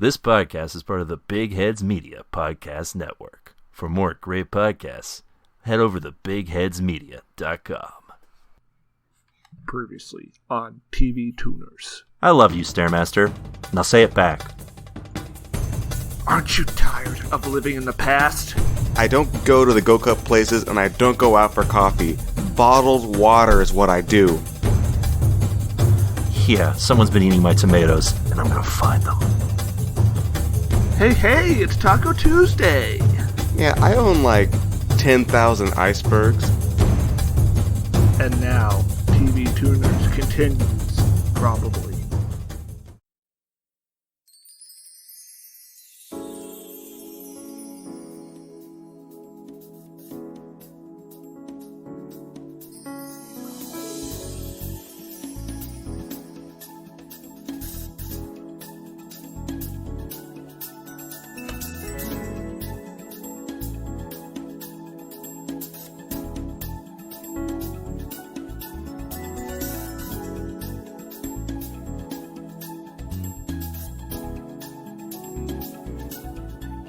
This podcast is part of the Big Heads Media Podcast Network. For more great podcasts, head over to bigheadsmedia.com. Previously on TV Tuners. I love you, Stairmaster. Now say it back. Aren't you tired of living in the past? I don't go to the go-cup places and I don't go out for coffee. Bottled water is what I do. Yeah, someone's been eating my tomatoes, and I'm gonna find them. Hey, it's Taco Tuesday. Yeah, I own like 10,000 icebergs. And now, TV Tuners continues, probably.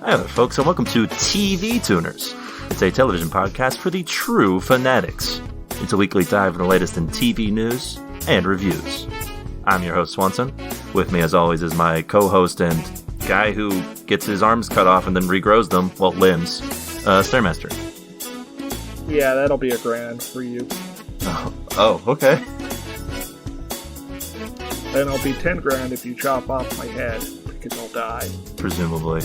Hi there, folks, and welcome to TV Tuners. It's a television podcast for the true fanatics. It's a weekly dive into the latest in TV news and reviews. I'm your host, Swanson. With me, as always, is my co-host and guy who gets his arms cut off and then regrows them, well, limbs, Stairmaster. Yeah, that'll be $1,000 for you. Oh, okay. And it'll be $10,000 if you chop off my head, because I'll die. Presumably.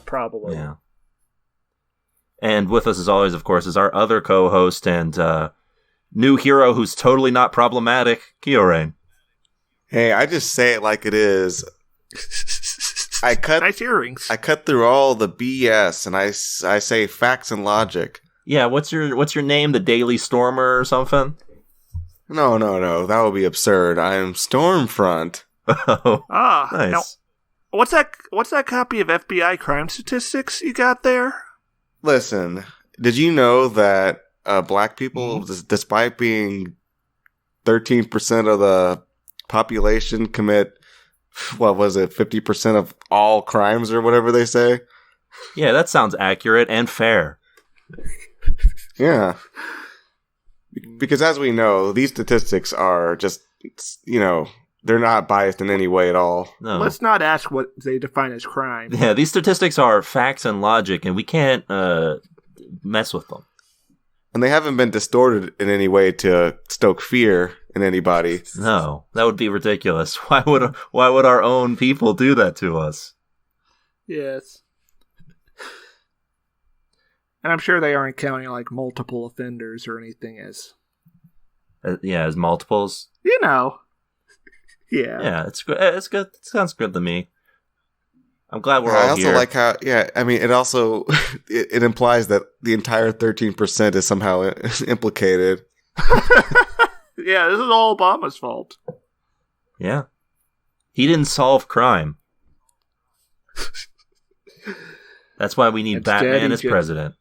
Probably. Yeah. And with us, as always, of course, is our other co-host and new hero who's totally not problematic, Kyorain. Hey, I just say it like it is. Nice earrings. I cut through all the BS and I say facts and logic. Yeah, what's your name? The Daily Stormer or something? No, that would be absurd. I am Stormfront. Oh, nice. Now, what's that copy of FBI crime statistics you got there? Listen, did you know that black people, despite being 13% of the population, commit, 50% of all crimes or whatever they say? Yeah, that sounds accurate and fair. Yeah. Because as we know, these statistics are just, they're not biased in any way at all. No. Let's not ask what they define as crime. Yeah, these statistics are facts and logic, and we can't mess with them. And they haven't been distorted in any way to stoke fear in anybody. No, that would be ridiculous. Why would our own people do that to us? Yes. And I'm sure they aren't counting like multiple offenders or anything as... as multiples? Yeah. Yeah, it's good. It's good. It sounds good to me. I'm glad we're all I also here. like how, it also, it implies that the entire 13% is somehow implicated. Yeah, this is all Obama's fault. Yeah. He didn't solve crime. That's why we need Batman as president.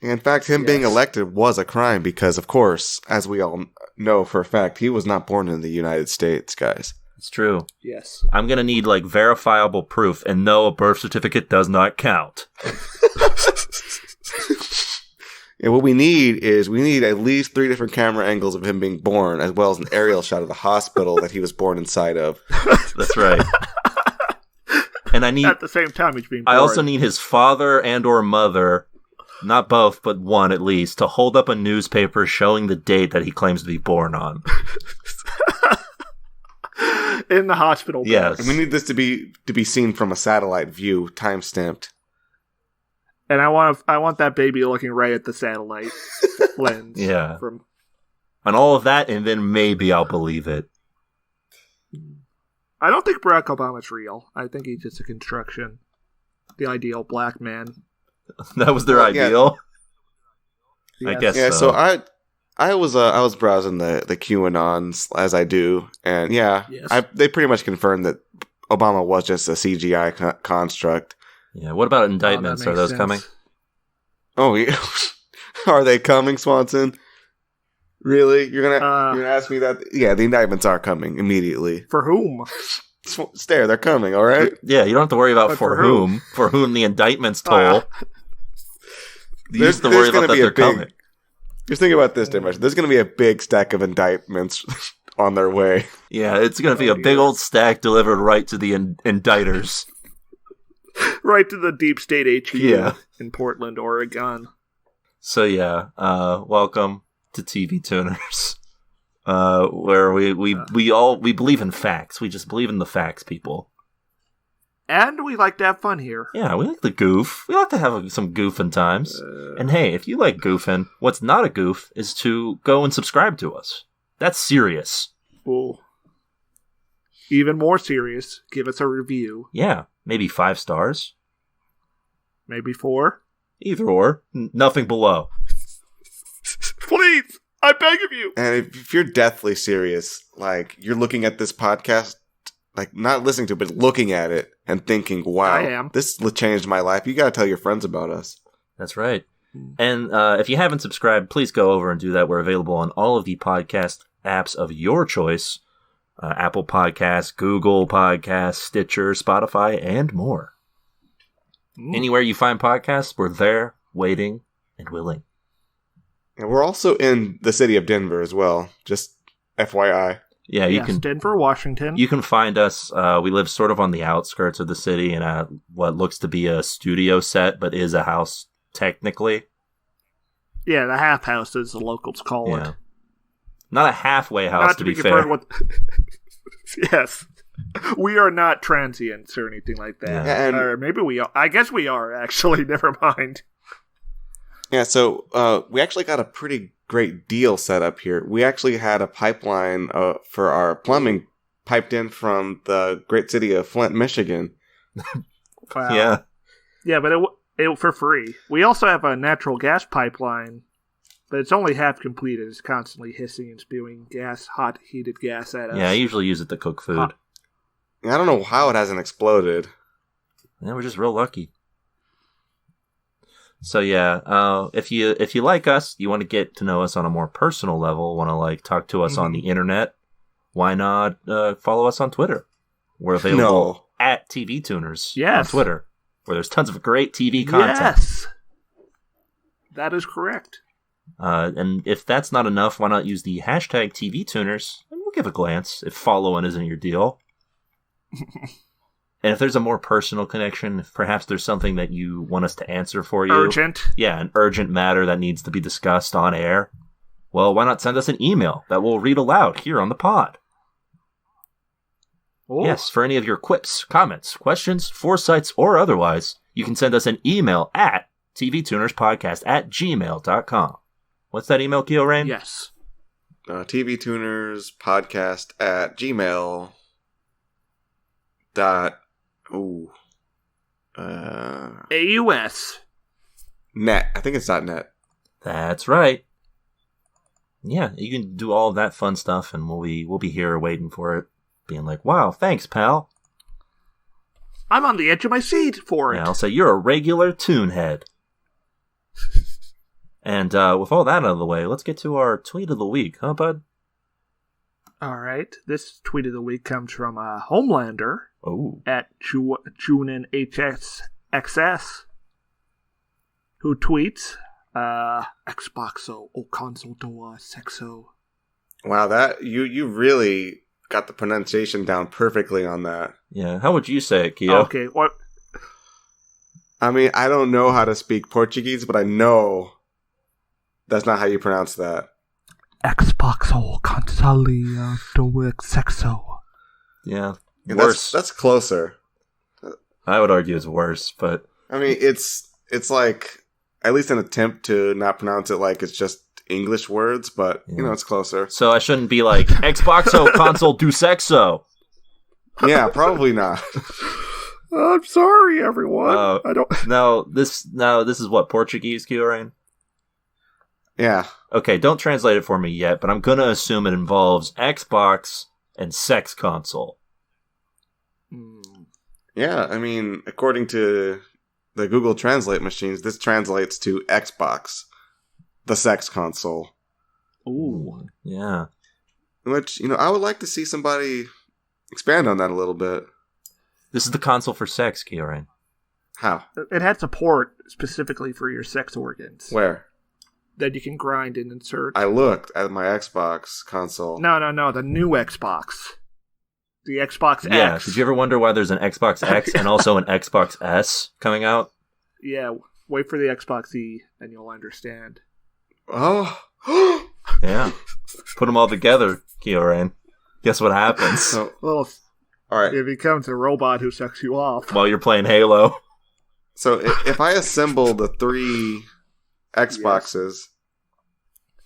In fact, him being elected was a crime because, of course, as we all know for a fact, he was not born in the United States, guys. It's true. Yes. I'm going to need, verifiable proof, and no, a birth certificate does not count. Yeah, what we need at least 3 different camera angles of him being born, as well as an aerial shot of the hospital that he was born inside of. That's right. And I need... At the same time he's being born. I also need his father and or mother... Not both, but one at least, to hold up a newspaper showing the date that he claims to be born on. In the hospital. Yes. And we need this to be seen from a satellite view, time stamped. And I want that baby looking right at the satellite lens. Yeah. And all of that, and then maybe I'll believe it. I don't think Barack Obama's real. I think he's just a construction. The ideal black man. That was their ideal? Yes. I guess so I was browsing the QAnons, as I do, and they pretty much confirmed that Obama was just a CGI construct. Yeah, what about indictments? Are those coming? Oh, yeah. Are they coming, Swanson? Really? You're gonna ask me that? Yeah, the indictments are coming immediately. For whom? Stare, they're coming, all right? Yeah, you don't have to worry about But for for who? whom. For whom the indictments toll. You There's used to worry about gonna that be a they're coming. Just think about this, Dimash. There's going to be a big stack of indictments on their way. Yeah, it's going to be a big old stack delivered right to the indicters. Right to the deep state HQ Yeah. in Portland, Oregon. So yeah, welcome to TV Tuners, where we believe in facts. We just believe in the facts, people. And we like to have fun here. Yeah, we like the goof. We like to have some goofing times. And hey, if you like goofing, what's not a goof is to go and subscribe to us. That's serious. Ooh. Even more serious, give us a review. Yeah, maybe 5 stars. Maybe 4. Either or. Nothing below. Please, I beg of you. And if you're deathly serious, like, you're looking at this podcast, like, not listening to it, but looking at it and thinking, wow, I am. this changed my life. You got to tell your friends about us. That's right. And if you haven't subscribed, please go over and do that. We're available on all of the podcast apps of your choice. Apple Podcasts, Google Podcasts, Stitcher, Spotify, and more. Anywhere you find podcasts, we're there, waiting, and willing. And we're also in the city of Denver as well. Just FYI. Yeah, you Yes, can Denver, Washington. you can find us. We live sort of on the outskirts of the city in what looks to be a studio set, but is a house technically. Yeah, the half house, as the locals call Yeah. it. Not a halfway house, Not to be confirmed fair. with- Yes. We are not transients or anything like that. Yeah, and- Or maybe we are. I guess we are, actually. Never mind. Yeah, so we actually got a pretty great deal set up here. We actually had a pipeline for our plumbing piped in from the great city of Flint, Michigan. Wow. Yeah. Yeah, but it for free. We also have a natural gas pipeline, but it's only half completed. It's constantly hissing and spewing hot heated gas at us. Yeah, I usually use it to cook food. Huh. I don't know how it hasn't exploded. Yeah, we're just real lucky. So yeah, if you like us, you want to get to know us on a more personal level, want to like talk to us on the internet, why not follow us on Twitter? We're available at TV Tuners Yes. on Twitter, where there's tons of great TV content. Yes. That is correct. And if that's not enough, why not use the hashtag TV Tuners? And we'll give a glance if following isn't your deal. And if there's a more personal connection, if perhaps there's something that you want us to answer for you. Urgent. Yeah, an urgent matter that needs to be discussed on air. Well, why not send us an email that we'll read aloud here on the pod? Oh. Yes, for any of your quips, comments, questions, foresights, or otherwise, you can send us an email at tvtunerspodcast@gmail.com. What's that email, Keo Rain? Yes. TV Tuners podcast at gmail. Dot. Ooh. AUS. Net. I think it's .net. That's right. Yeah, you can do all of that fun stuff, and we'll be here waiting for it, being like, "Wow, thanks, pal." I'm on the edge of my seat for it. Yeah, I'll say you're a regular toonhead. And with all that out of the way, let's get to our tweet of the week, huh, bud? All right. This tweet of the week comes from Homelander Oh, at JuninHSXS, who tweets, Xboxo o console do sexo. Wow, that you really got the pronunciation down perfectly on that. yeah. How would you say it, Keo? Okay, what? I mean, I don't know how to speak Portuguese, but I know that's not how you pronounce that. Xboxo console do sexo. Yeah, Yeah, worse. That's closer. I would argue it's worse, but I mean, it's like at least an attempt to not pronounce it like it's just English words, but you know, it's closer. so I shouldn't be like Xboxo console do sexo. Yeah, probably not. I'm sorry, everyone. I don't. Now this is what, Portuguese, Keo Rain? Yeah. Okay, don't translate it for me yet, but I'm gonna assume it involves Xbox and sex console. Yeah, I mean, according to the Google Translate machines, this translates to Xbox, the sex console. Ooh. Yeah. Which, you know, I would like to see somebody Expand on that a little bit. This is the console for sex, Kyorain. How? It had support specifically for your sex organs Where? that you can grind and insert. I looked at my Xbox console. No, the new Xbox. The Xbox Yeah, X. did you ever wonder why there's an Xbox X and also an Xbox S coming out? Yeah, wait for the Xbox E and you'll understand. Oh. Yeah. Put them all together, Kyorain. Guess what happens So, Well, all right. it becomes a robot who sucks you off. while you're playing Halo? So if I assemble the 3 Xboxes,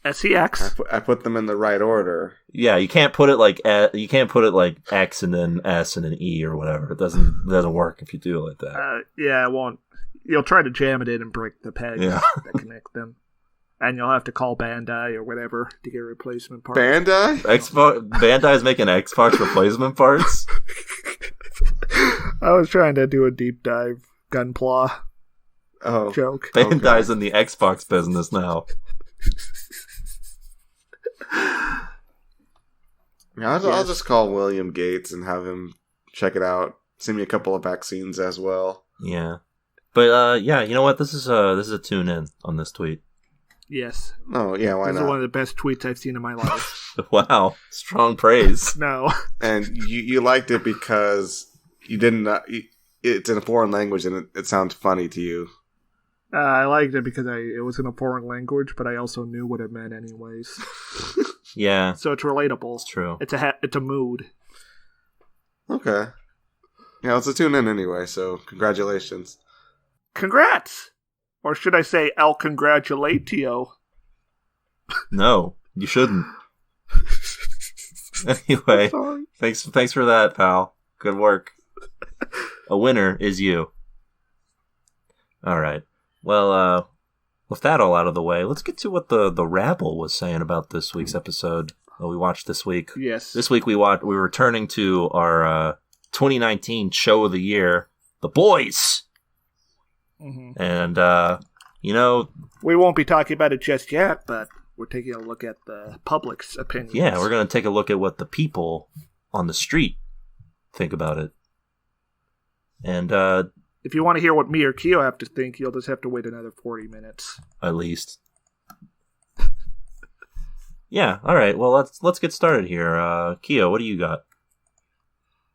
SEX. I put them in the right order. Yeah, you can't put it like X and then S and then E or whatever. It doesn't work if you do it like that. Yeah, it won't. You'll try to jam it in and break the pegs Yeah. that connect them. And you'll have to call Bandai or whatever to get a replacement part. Bandai? Bandai's making Xbox replacement parts. I was trying to do a deep dive Gunpla Oh. joke. Bandai's in the Xbox business now. Yeah, I'll just call William Gates and have him check it out. Send me a couple of vaccines as well. Yeah, but yeah, you know what? This is a tune in on this tweet. Yes. Oh, yeah, why This is not? one of the best tweets I've seen in my life. Wow, strong praise. No. And you liked it because you didn't. It's in a foreign language and it sounds funny to you. I liked it because it was in a foreign language, but I also knew what it meant anyways. Yeah, So it's relatable. it's true. It's a mood. Okay. Yeah, it's a tune in anyway, so congratulations. Congrats! Or should I say, I'll congratulate you. No, you shouldn't. Anyway, Sorry. thanks for that, pal. Good work. A winner is you. All right. Well, with that all out of the way, let's get to what the rabble was saying about this week's episode that we watched this week. Yes. This week we were returning to our 2019 show of the year, The Boys. Mm-hmm. And, We won't be talking about it just yet, but we're taking a look at the public's opinions. yeah, we're going to take a look at what the people on the street think about it. And, If you want to hear what me or Keo have to think, you'll just have to wait another 40 minutes. at least. Yeah, all right. Well, let's get started here. Keo, what do you got?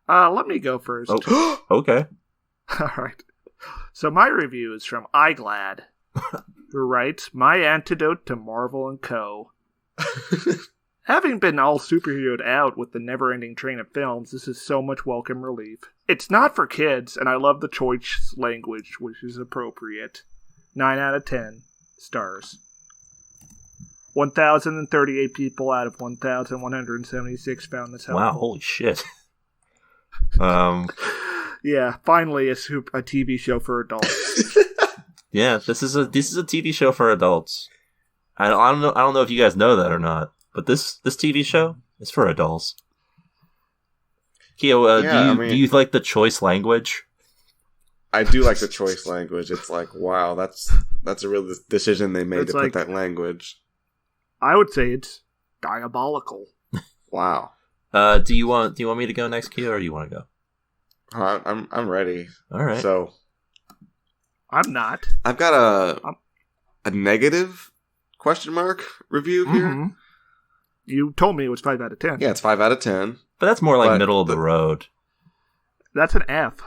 Let me go first. Oh, okay. All right. So my review is from iGlad, who writes, "My antidote to Marvel and Co. Having been all superheroed out with the never-ending train of films, this is so much welcome relief. It's not for kids, and I love the choice language, which is appropriate. 9 out of 10 stars. 1,038 people out of 1,176 found this helpful. Wow, holy shit. Yeah, finally a TV show for adults. Yeah, this is a TV show for adults. I don't know if you guys know that or not, but this TV show is for adults. Keo, do you like the choice language? I do like the choice language. It's like, wow, that's a real decision they made It's to like- put that language. I would say it's diabolical. Wow. Do you want me to go next, Keo, or do you want to go? I'm ready. All right. So I'm not. I've got a negative question mark review here. Mhm. You told me it was 5 out of 10. Yeah, it's 5 out of 10. But that's more like But middle of the road. That's an F.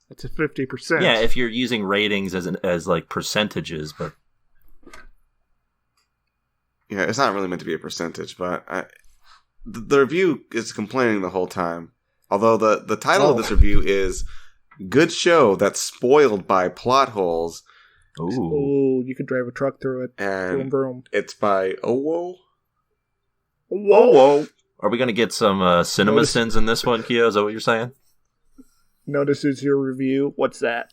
That's a 50%. Yeah, if you're using ratings as like percentages, but Yeah, it's not really meant to be a percentage, but the review is complaining the whole time. Although the title of this review is "Good Show That's Spoiled by Plot Holes," ooh, Oh, you could drive a truck through it. Vroom, and vroom. it's by Owo. Whoa. are we gonna get some cinema Notice- sins in this one, Keo? Is that what you're saying? Notices your review. What's that?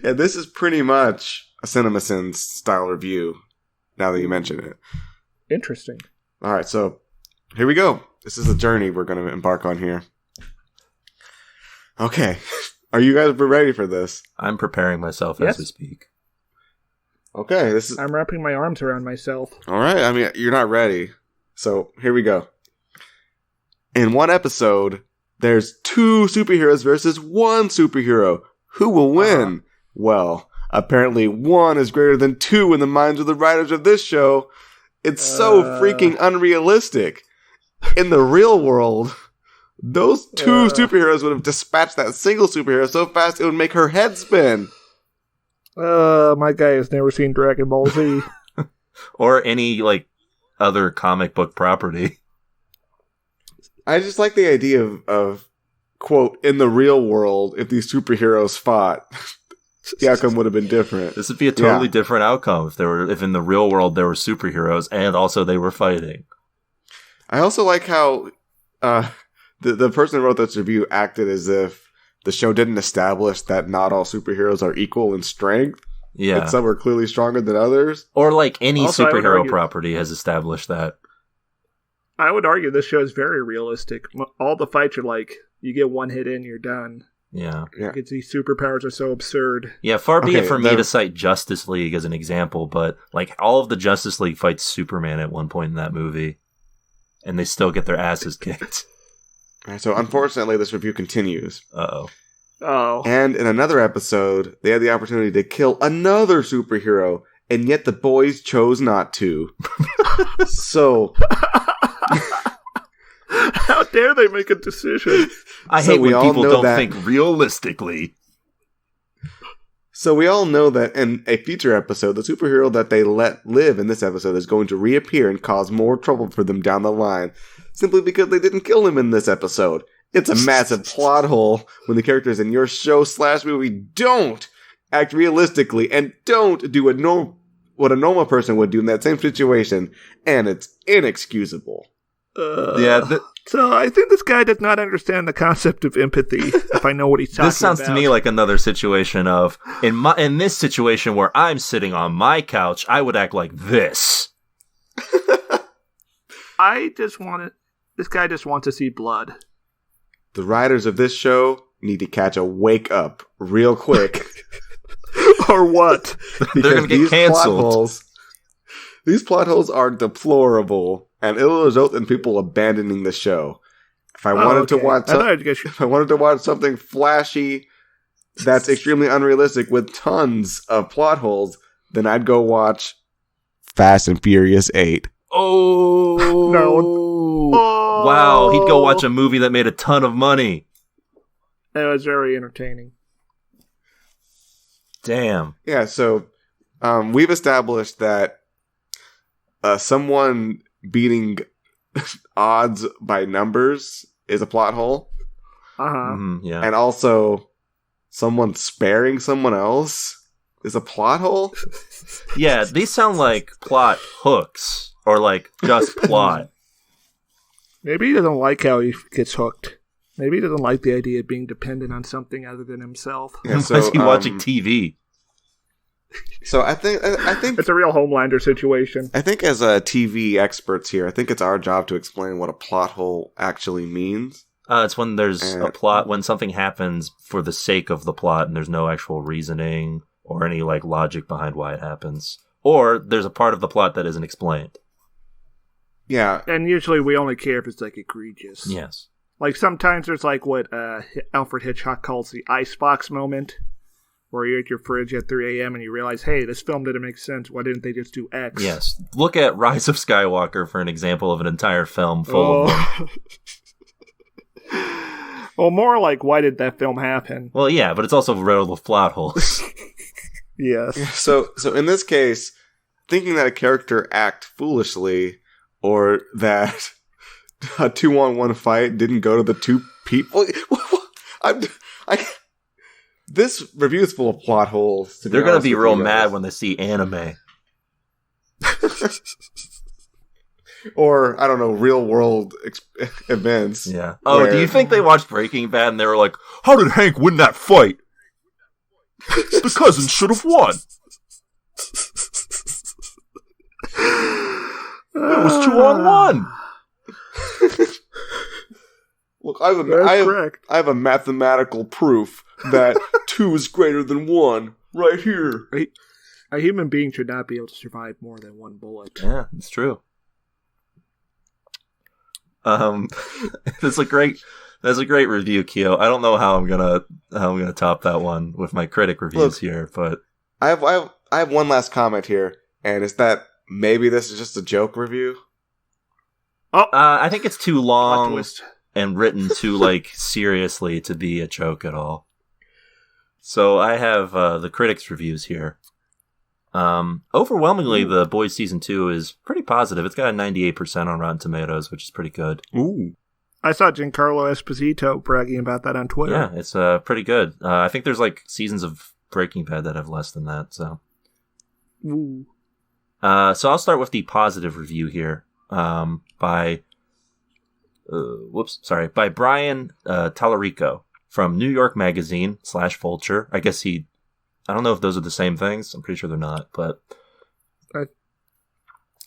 Yeah, this is pretty much a CinemaSins style review. Now that you mention it. Interesting. All right, so here we go. This is the journey we're going to embark on here. Okay, are you guys ready for this? I'm preparing myself Yes. as we speak. Okay, this is I'm wrapping my arms around myself. all right. I mean, you're not ready, so here we go. in one episode, there's 2 superheroes versus 1 superhero. Who will win? Well, apparently 1 is greater than 2 in the minds of the writers of this show. It's so freaking unrealistic. In the real world, those 2 superheroes would have dispatched that single superhero so fast it would make her head spin. My guy has never seen Dragon Ball Z. Or any, like, other comic book property. I just like the idea of, quote, in the real world, if these superheroes fought, the outcome would have been different. This would be a totally different outcome if in the real world there were superheroes and also they were fighting. I also like how the person who wrote this review acted as if the show didn't establish that not all superheroes are equal in strength. Yeah. That some are clearly stronger than others. Or like any Also, superhero property has established that. I would argue this show is very realistic. All the fights are like, you get 1 hit in, you're done. Yeah. Because these superpowers are so absurd. Yeah, far be it for me to cite Justice League as an example, but like all of the Justice League fights Superman at one point in that movie, and they still get their asses kicked. So unfortunately, this review continues. Uh-oh. Oh. And in another episode, they had the opportunity to kill another superhero, and yet the boys chose not to. So... How dare they make a decision? I hate when people don't think realistically. So we all know that in a future episode, the superhero that they let live in this episode is going to reappear and cause more trouble for them down the line, simply because they didn't kill him in this episode. It's a massive plot hole when the characters in your show/movie don't act realistically and don't do what a normal person would do in that same situation, and it's inexcusable. So I think this guy does not understand the concept of empathy, if I know what he's talking about. This sounds to me like another situation of, in this situation where I'm sitting on my couch, I would act like this. This guy just wants to see blood. The writers of this show need to catch a wake up real quick. Or what? They're going to get canceled. These plot holes are deplorable, and it'll result in people abandoning the show. If I wanted to watch something flashy that's extremely unrealistic with tons of plot holes, then I'd go watch Fast and Furious 8. Oh no! Wow, he'd go watch a movie that made a ton of money. It was very entertaining. Damn. Yeah, so we've established that someone beating odds by numbers is a plot hole. Yeah. And also, someone sparing someone else is a plot hole. Yeah, these sound like plot hooks, or like just plot. Maybe he doesn't like how he gets hooked. Maybe he doesn't like the idea of being dependent on something other than himself. Yeah, Why is he watching TV? So I think it's a real Homelander situation. I think as TV experts here, I think it's our job to explain what a plot hole actually means. It's when there's a plot, when something happens for the sake of the plot and there's no actual reasoning or any like logic behind why it happens. Or there's a part of the plot that isn't explained. Yeah. And usually we only care if it's like egregious. Yes. Like sometimes there's like what Alfred Hitchcock calls the icebox moment, where you're at your fridge at 3 a.m. and you realize, hey, this film didn't make sense. Why didn't they just do X? Yes. Look at Rise of Skywalker for an example of an entire film full of... Well, more like, why did that film happen? Well, yeah, but it's also riddled with plot holes. Yes. So in this case, thinking that a character act foolishly or that a 2-on-1 fight didn't go to the 2 people... This review is full of plot holes. They're going to be real mad when they see anime. Or, I don't know, real world events. Yeah. Oh, do you think they watched Breaking Bad and they were like, how did Hank win that fight? The cousin should have won. It was 2-on-1. Look, I have a mathematical proof that 2 is greater than 1 right here. A human being should not be able to survive more than 1 bullet. Yeah, it's true. That's a great review, Keo. I don't know how I'm gonna top that one with my critic reviews here, but I have one last comment here, and it's that maybe this is just a joke review. I think it's too Plot long twist. and written too like seriously to be a joke at all. So I have the critics' reviews here. Overwhelmingly, The Boys Season 2 is pretty positive. It's got a 98% on Rotten Tomatoes, which is pretty good. Ooh. I saw Giancarlo Esposito bragging about that on Twitter. Yeah, it's pretty good. I think there's like seasons of Breaking Bad that have less than that. So, Ooh. so I'll start with the positive review here by Brian Tallarico from New York Magazine / Vulture. I guess I don't know if those are the same things. I'm pretty sure they're not, but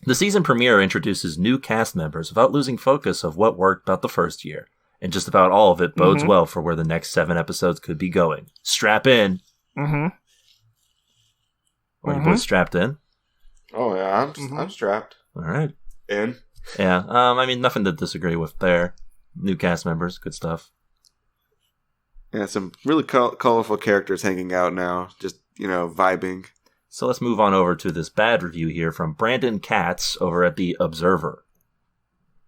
the season premiere introduces new cast members without losing focus of what worked about the first year, and just about all of it bodes well for where the next 7 episodes could be going. Strap in. Mm-hmm. Are you boys strapped in? Oh yeah, I'm strapped. All right. In. Yeah. I mean, nothing to disagree with there. New cast members, good stuff. Yeah, some really colorful characters hanging out now, just, vibing. So let's move on over to this bad review here from Brandon Katz over at The Observer.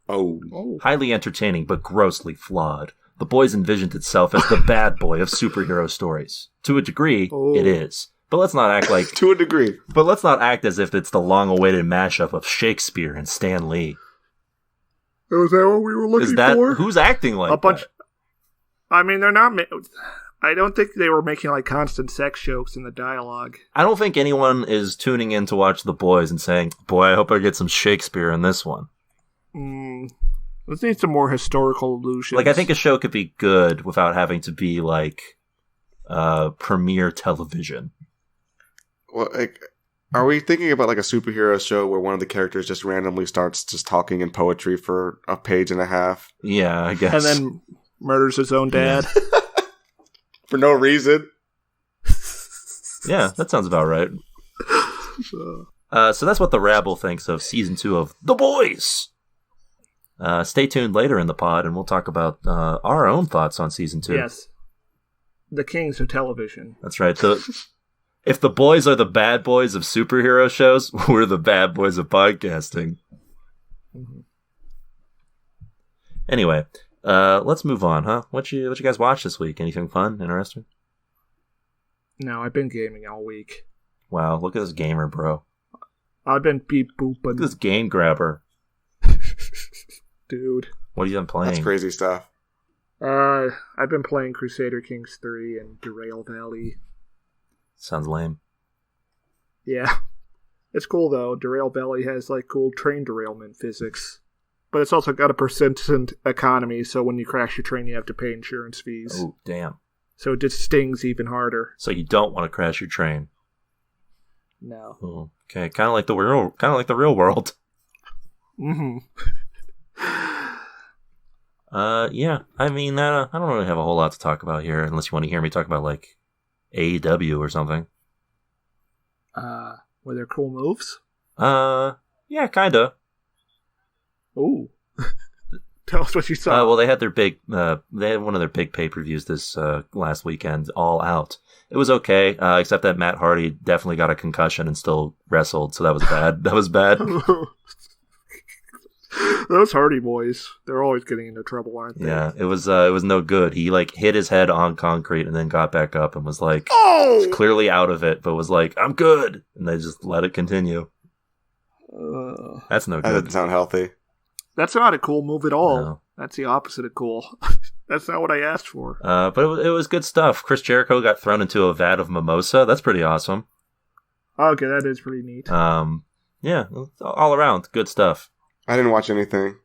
Oh. Highly entertaining, but grossly flawed. The Boys envisioned itself as the bad boy of superhero stories. To a degree, it is. But let's not act like... To a degree. But let's not act as if it's the long-awaited mashup of Shakespeare and Stan Lee. Was that what we were looking for? Who's acting like that? I mean, they're not... I don't think they were making, like, constant sex jokes in the dialogue. I don't think anyone is tuning in to watch The Boys and saying, boy, I hope I get some Shakespeare in this one. Let's need some more historical allusions. Like, I think a show could be good without having to be, like, premiere television. Well, like, are we thinking about, like, a superhero show where one of the characters just randomly starts just talking in poetry for a page and a half? Yeah, I guess. And then murders his own dad? Yeah. For no reason? Yeah, that sounds about right. So that's what the rabble thinks of Season 2 of The Boys! Stay tuned later in the pod, and we'll talk about our own thoughts on Season 2. Yes. The kings of television. That's right. So, if the boys are the bad boys of superhero shows, we're the bad boys of podcasting. Mm-hmm. Anyway, let's move on, huh? What you guys watch this week? Anything fun, interesting? No, I've been gaming all week. Wow, look at this gamer, bro. I've been beep booping. Look at this game grabber. Dude. What have you been playing? That's crazy stuff. I've been playing Crusader Kings 3 and Derail Valley. Sounds lame. Yeah. It's cool, though. Derail Valley has, like, cool train derailment physics. But it's also got a persistent economy, so when you crash your train, you have to pay insurance fees. Oh, damn. So it just stings even harder. So you don't want to crash your train. No. Oh, okay, kind of like the real world. Mm-hmm. Yeah. I mean, I don't really have a whole lot to talk about here, unless you want to hear me talk about like AEW or something. Were there cool moves? Yeah, kinda. Ooh. Tell us what you saw. Well, they had one of their big pay-per-views this last weekend, All Out. It was okay, except that Matt Hardy definitely got a concussion and still wrestled, so that was bad. That was bad. Those Hardy boys, they're always getting into trouble, aren't they? Yeah, it was no good. He like hit his head on concrete and then got back up and was like clearly out of it, but was like, I'm good. And they just let it continue. That's no That good. doesn't sound healthy. That's not a cool move at all. No. That's the opposite of cool. That's not what I asked for. But it was good stuff. Chris Jericho got thrown into a vat of mimosa. That's pretty awesome. Okay, that is pretty neat. Yeah, all around, good stuff. I didn't watch anything.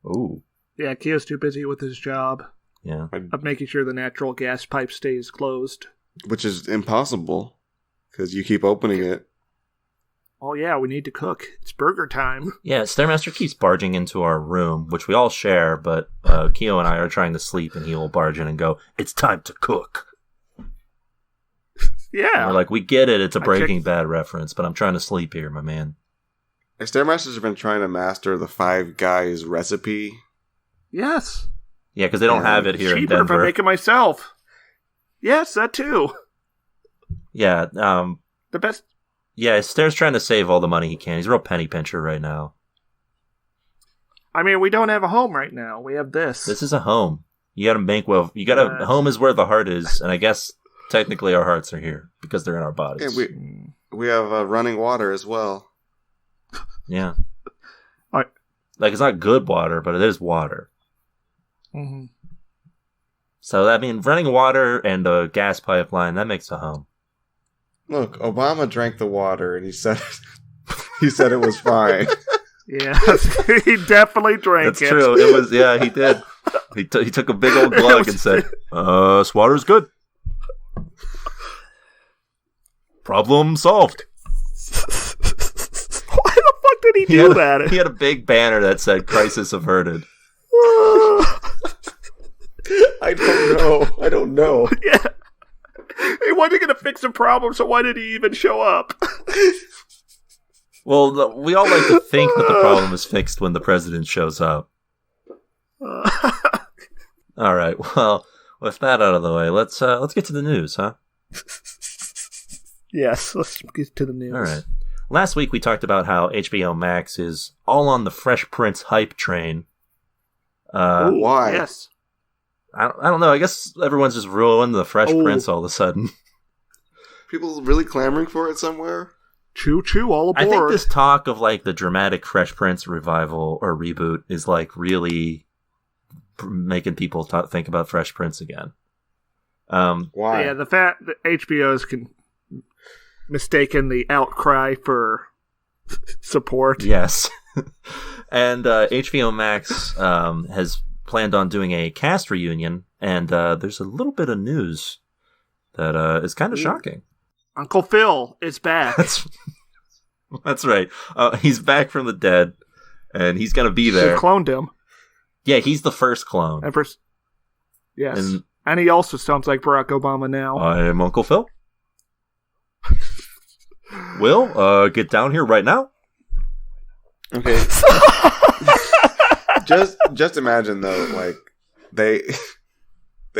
Ooh. Yeah, Keo's too busy with his job Yeah. of making sure the natural gas pipe stays closed. Which is impossible, because you keep opening it. Oh yeah, we need to cook. It's burger time. Yeah, Stairmaster keeps barging into our room, which we all share, but Keo and I are trying to sleep, and he will barge in and go, it's time to cook. Yeah. And we're like, we get it, it's a Breaking Bad reference, but I'm trying to sleep here, my man. Stairmasters have been trying to master the Five Guys recipe. Yes. Yeah, because they don't have it here in Cheaper if I Denver. make it myself. Yes, that too. Yeah, The best. yeah, Stair's trying to save all the money he can. He's a real penny pincher right now. I mean, we don't have a home right now. We have this. This is a home. You gotta make well. You gotta. Home is where the heart is, and I guess technically our hearts are here because they're in our bodies. Yeah, we have running water as well. Yeah. Alright. Like, it's not good water, but it is water. Mm-hmm. So, I mean, running water and a gas pipeline, that makes a home. Look, Obama drank the water and he said it was fine. Yes, he definitely drank That's it. true. It was, yeah, he did. He took a big old glug and said, this water's good. Problem solved. Why the fuck did he do that? He had a big banner that said, crisis averted. I don't know. Yeah. He wasn't going to fix the problem, so why did he even show up? Well, we all like to think that the problem is fixed when the president shows up. All right. Well, with that out of the way, let's get to the news, huh? Yes, let's get to the news. All right. Last week we talked about how HBO Max is all on the Fresh Prince hype train. Ooh, why? Yes. I don't know. I guess everyone's just ruling the Fresh Prince all of a sudden. People really clamoring for it somewhere? Choo choo, all aboard. I think this talk of like the dramatic Fresh Prince revival or reboot is like really making people think about Fresh Prince again. Why? Yeah, the fact that HBO's mistaken the outcry for support. Yes. And HBO Max has planned on doing a cast reunion, and there's a little bit of news that is kind of shocking. Uncle Phil is back. That's right. He's back from the dead, and he's going to be there. They cloned him. Yeah, he's the first clone. Yes. And he also sounds like Barack Obama now. I'm Uncle Phil. Will, get down here right now. Okay. just imagine though, like they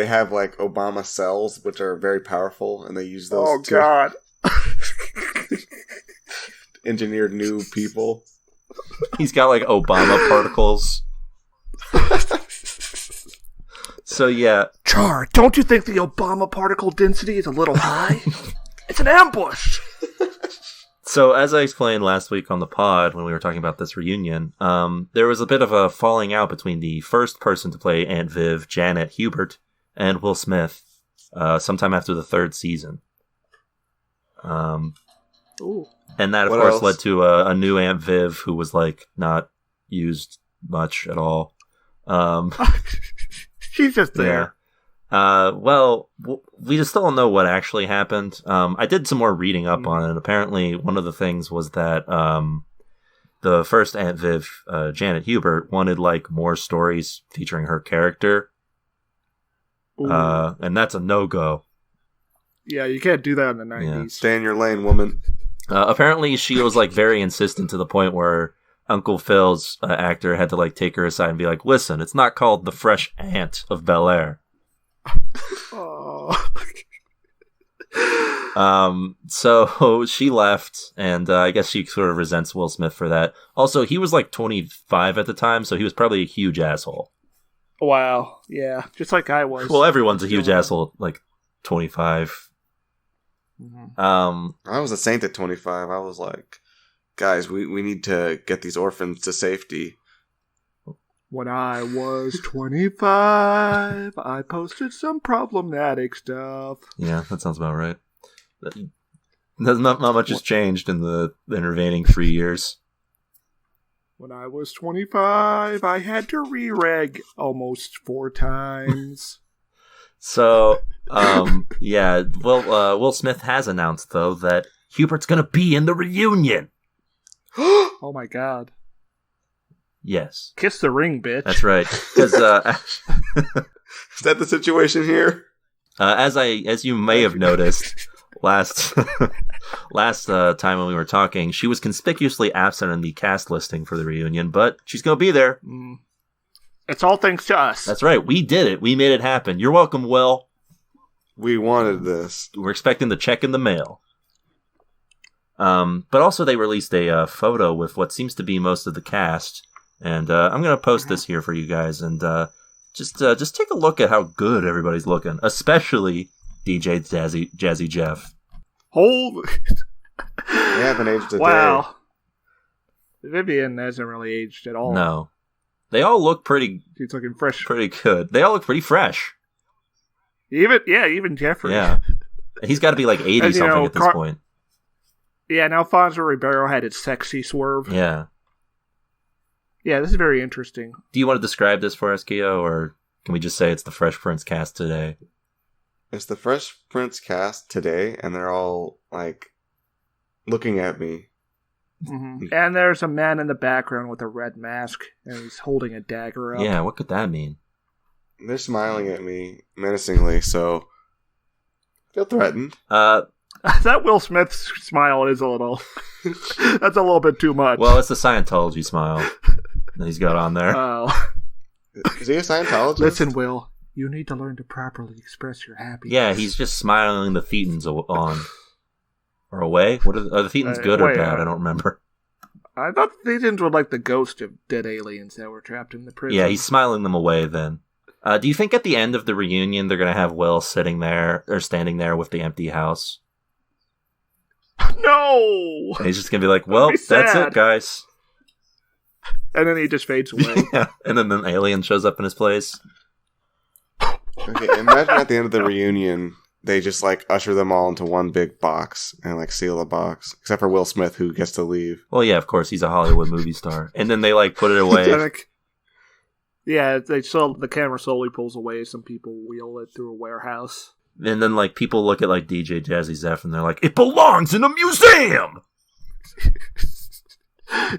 have like Obama cells, which are very powerful, and they use those to God. engineer new people. He's got like Obama particles. So yeah. Char, don't you think the Obama particle density is a little high? It's an ambush! So, as I explained last week on the pod when we were talking about this reunion, there was a bit of a falling out between the first person to play Aunt Viv, Janet Hubert, and Will Smith, sometime after the third season. Ooh. And that, of What course, else? led to a new Aunt Viv who was, like, not used much at all. She's just there. Yeah. Well, we just still don't know what actually happened. I did some more reading up on it. Apparently, one of the things was that the first Aunt Viv, Janet Hubert, wanted like more stories featuring her character, and that's a no-go. Yeah, you can't do that in the 90s. Stay in your lane, woman. Apparently, she was like very insistent to the point where Uncle Phil's actor had to like take her aside and be like, "Listen, it's not called the Fresh Aunt of Bel-Air." Oh. So she left, and I guess she sort of resents Will Smith for that. Also, he was like 25 at the time, so he was probably a huge asshole. Wow. Yeah, just like I was. Well, everyone's a huge asshole at like 25. Mhm. I was a saint at 25. I was like, guys, we need to get these orphans to safety. When I was 25, I posted some problematic stuff. Yeah, that sounds about right. Not much has changed in the intervening 3 years. When I was 25, I had to re-reg almost 4 times. So, yeah, Will Smith has announced, though, that Hubert's gonna be in the reunion. Oh my god. Yes. Kiss the ring, bitch. That's right. Because Is that the situation here? as you may have noticed, last last time when we were talking, she was conspicuously absent in the cast listing for the reunion, but she's going to be there. It's all thanks to us. That's right. We did it. We made it happen. You're welcome, Will. We wanted this. We're expecting the check in the mail. But also they released a photo with what seems to be most of the cast. And I'm going to post this here for you guys. And just take a look at how good everybody's looking. Especially DJ Jazzy Jeff. Holy... They haven't aged a day. Wow. Vivian hasn't really aged at all. No. They all look pretty... She's looking fresh. Pretty good. They all look pretty fresh. Even Jeffrey. Yeah. He's got to be like 80-something at this point. Yeah, and Alfonso Ribeiro had his sexy swerve. Yeah. Yeah, this is very interesting. Do you want to describe this for us, Keo, or can we just say it's the Fresh Prince cast today? It's the Fresh Prince cast today, and they're all, like, looking at me. Mm-hmm. And there's a man in the background with a red mask, and he's holding a dagger up. Yeah, what could that mean? They're smiling at me menacingly, so I feel threatened. That Will Smith smile is a little... That's a little bit too much. Well, it's the Scientology smile that he's got on there. Oh. Is he a Scientologist? Listen, Will, you need to learn to properly express your happiness. Yeah, he's just smiling the Thetans on. Or away? What are the Thetans good or bad? I don't remember. I thought the Thetans were like the ghost of dead aliens that were trapped in the prison. Yeah, he's smiling them away then. Do you think at the end of the reunion they're going to have Will sitting there, or standing there with the empty house? No! And he's just going to be like, well, that's it, guys. And then he just fades away. Yeah, and then an alien shows up in his place. Okay, imagine at the end of the reunion, they just, like, usher them all into one big box and, like, seal the box. Except for Will Smith, who gets to leave. Well, yeah, of course, he's a Hollywood movie star. And then they, like, put it away. Yeah, the camera slowly pulls away. Some people wheel it through a warehouse. And then, like, people look at, like, DJ Jazzy Jeff and they're like, it belongs in a museum!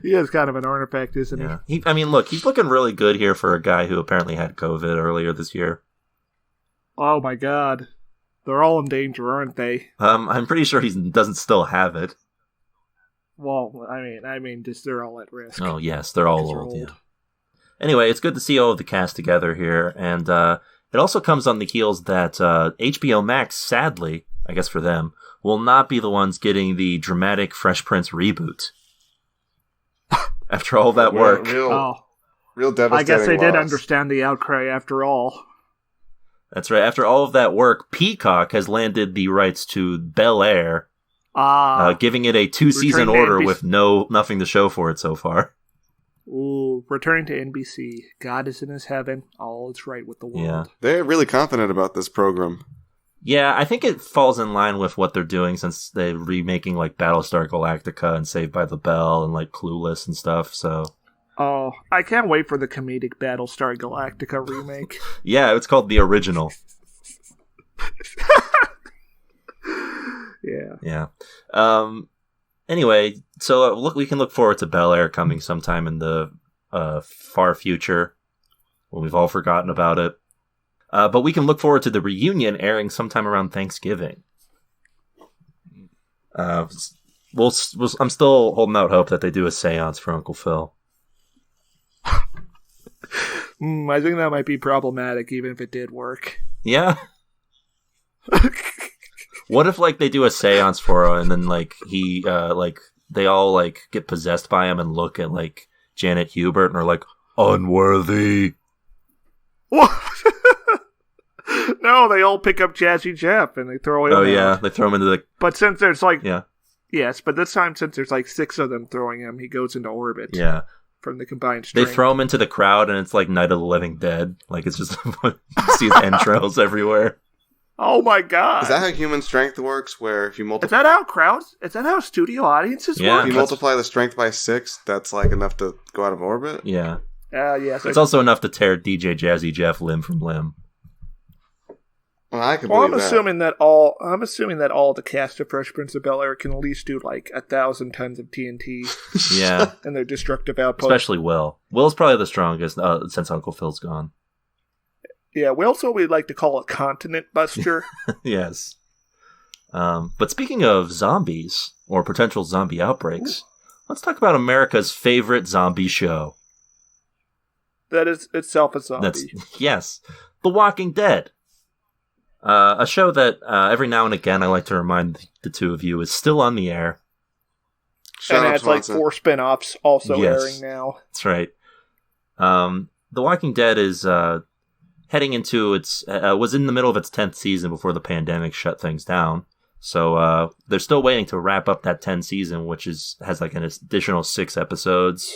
He is kind of an artifact, isn't he? I mean, look, he's looking really good here for a guy who apparently had COVID earlier this year. Oh, my God. They're all in danger, aren't they? I'm pretty sure he doesn't still have it. Well, I mean, just they're all at risk. Oh, yes, they're all old, yeah. Anyway, it's good to see all of the cast together here, and it also comes on the heels that HBO Max, sadly, I guess for them, will not be the ones getting the dramatic Fresh Prince reboot. After all that work. Real devastating I guess they did loss. Understand the outcry after all. That's right. After all of that work, Peacock has landed the rights to Bel-Air, giving it a 2-season order with nothing to show for it so far. Ooh, returning to NBC. God is in his heaven. All is right with the world. Yeah. They're really confident about this program. Yeah, I think it falls in line with what they're doing since they're remaking like Battlestar Galactica and Saved by the Bell and like Clueless and stuff, so... Oh, I can't wait for the comedic Battlestar Galactica remake. Yeah, it's called The Original. Yeah. Anyway, so we can look forward to Bel-Air coming sometime in the far future when we've all forgotten about it. But we can look forward to the reunion airing sometime around Thanksgiving. I'm still holding out hope that they do a seance for Uncle Phil. I think that might be problematic, even if it did work. Yeah. What if like they do a seance for him and then like he they all like get possessed by him and look at like Janet Hubert and are like unworthy? No, they all pick up Jazzy Jeff and they throw him. Oh yeah, they throw him into the. But since there's like yes, but this time since there's like 6 of them throwing him, he goes into orbit. Yeah. From the combined strength. They throw him into the crowd and it's like Night of the Living Dead. Like it's just you see the entrails everywhere. Oh my God! Is that how human strength works? Where if you multiply, Is that how studio audiences work? If you multiply the strength by 6, that's like enough to go out of orbit. Yeah. Yes. It's also enough to tear DJ Jazzy Jeff limb from limb. Well, I can believe I'm assuming that all the cast of Fresh Prince of Bel-Air can at least do like 1,000 tons of TNT. Yeah. And their destructive output. Especially Will. Will's probably the strongest since Uncle Phil's gone. Yeah, Will's what we'd like to call a continent buster. Yes. But speaking of zombies, or potential zombie outbreaks, let's talk about America's favorite zombie show. That is itself a zombie. Yes, The Walking Dead. A show that every now and again I like to remind the two of you is still on the air. And it has like 4 spin-offs also airing now. That's right. The Walking Dead is heading into was in the middle of its 10th season before the pandemic shut things down. So they're still waiting to wrap up that 10th season, which has like an additional 6 episodes.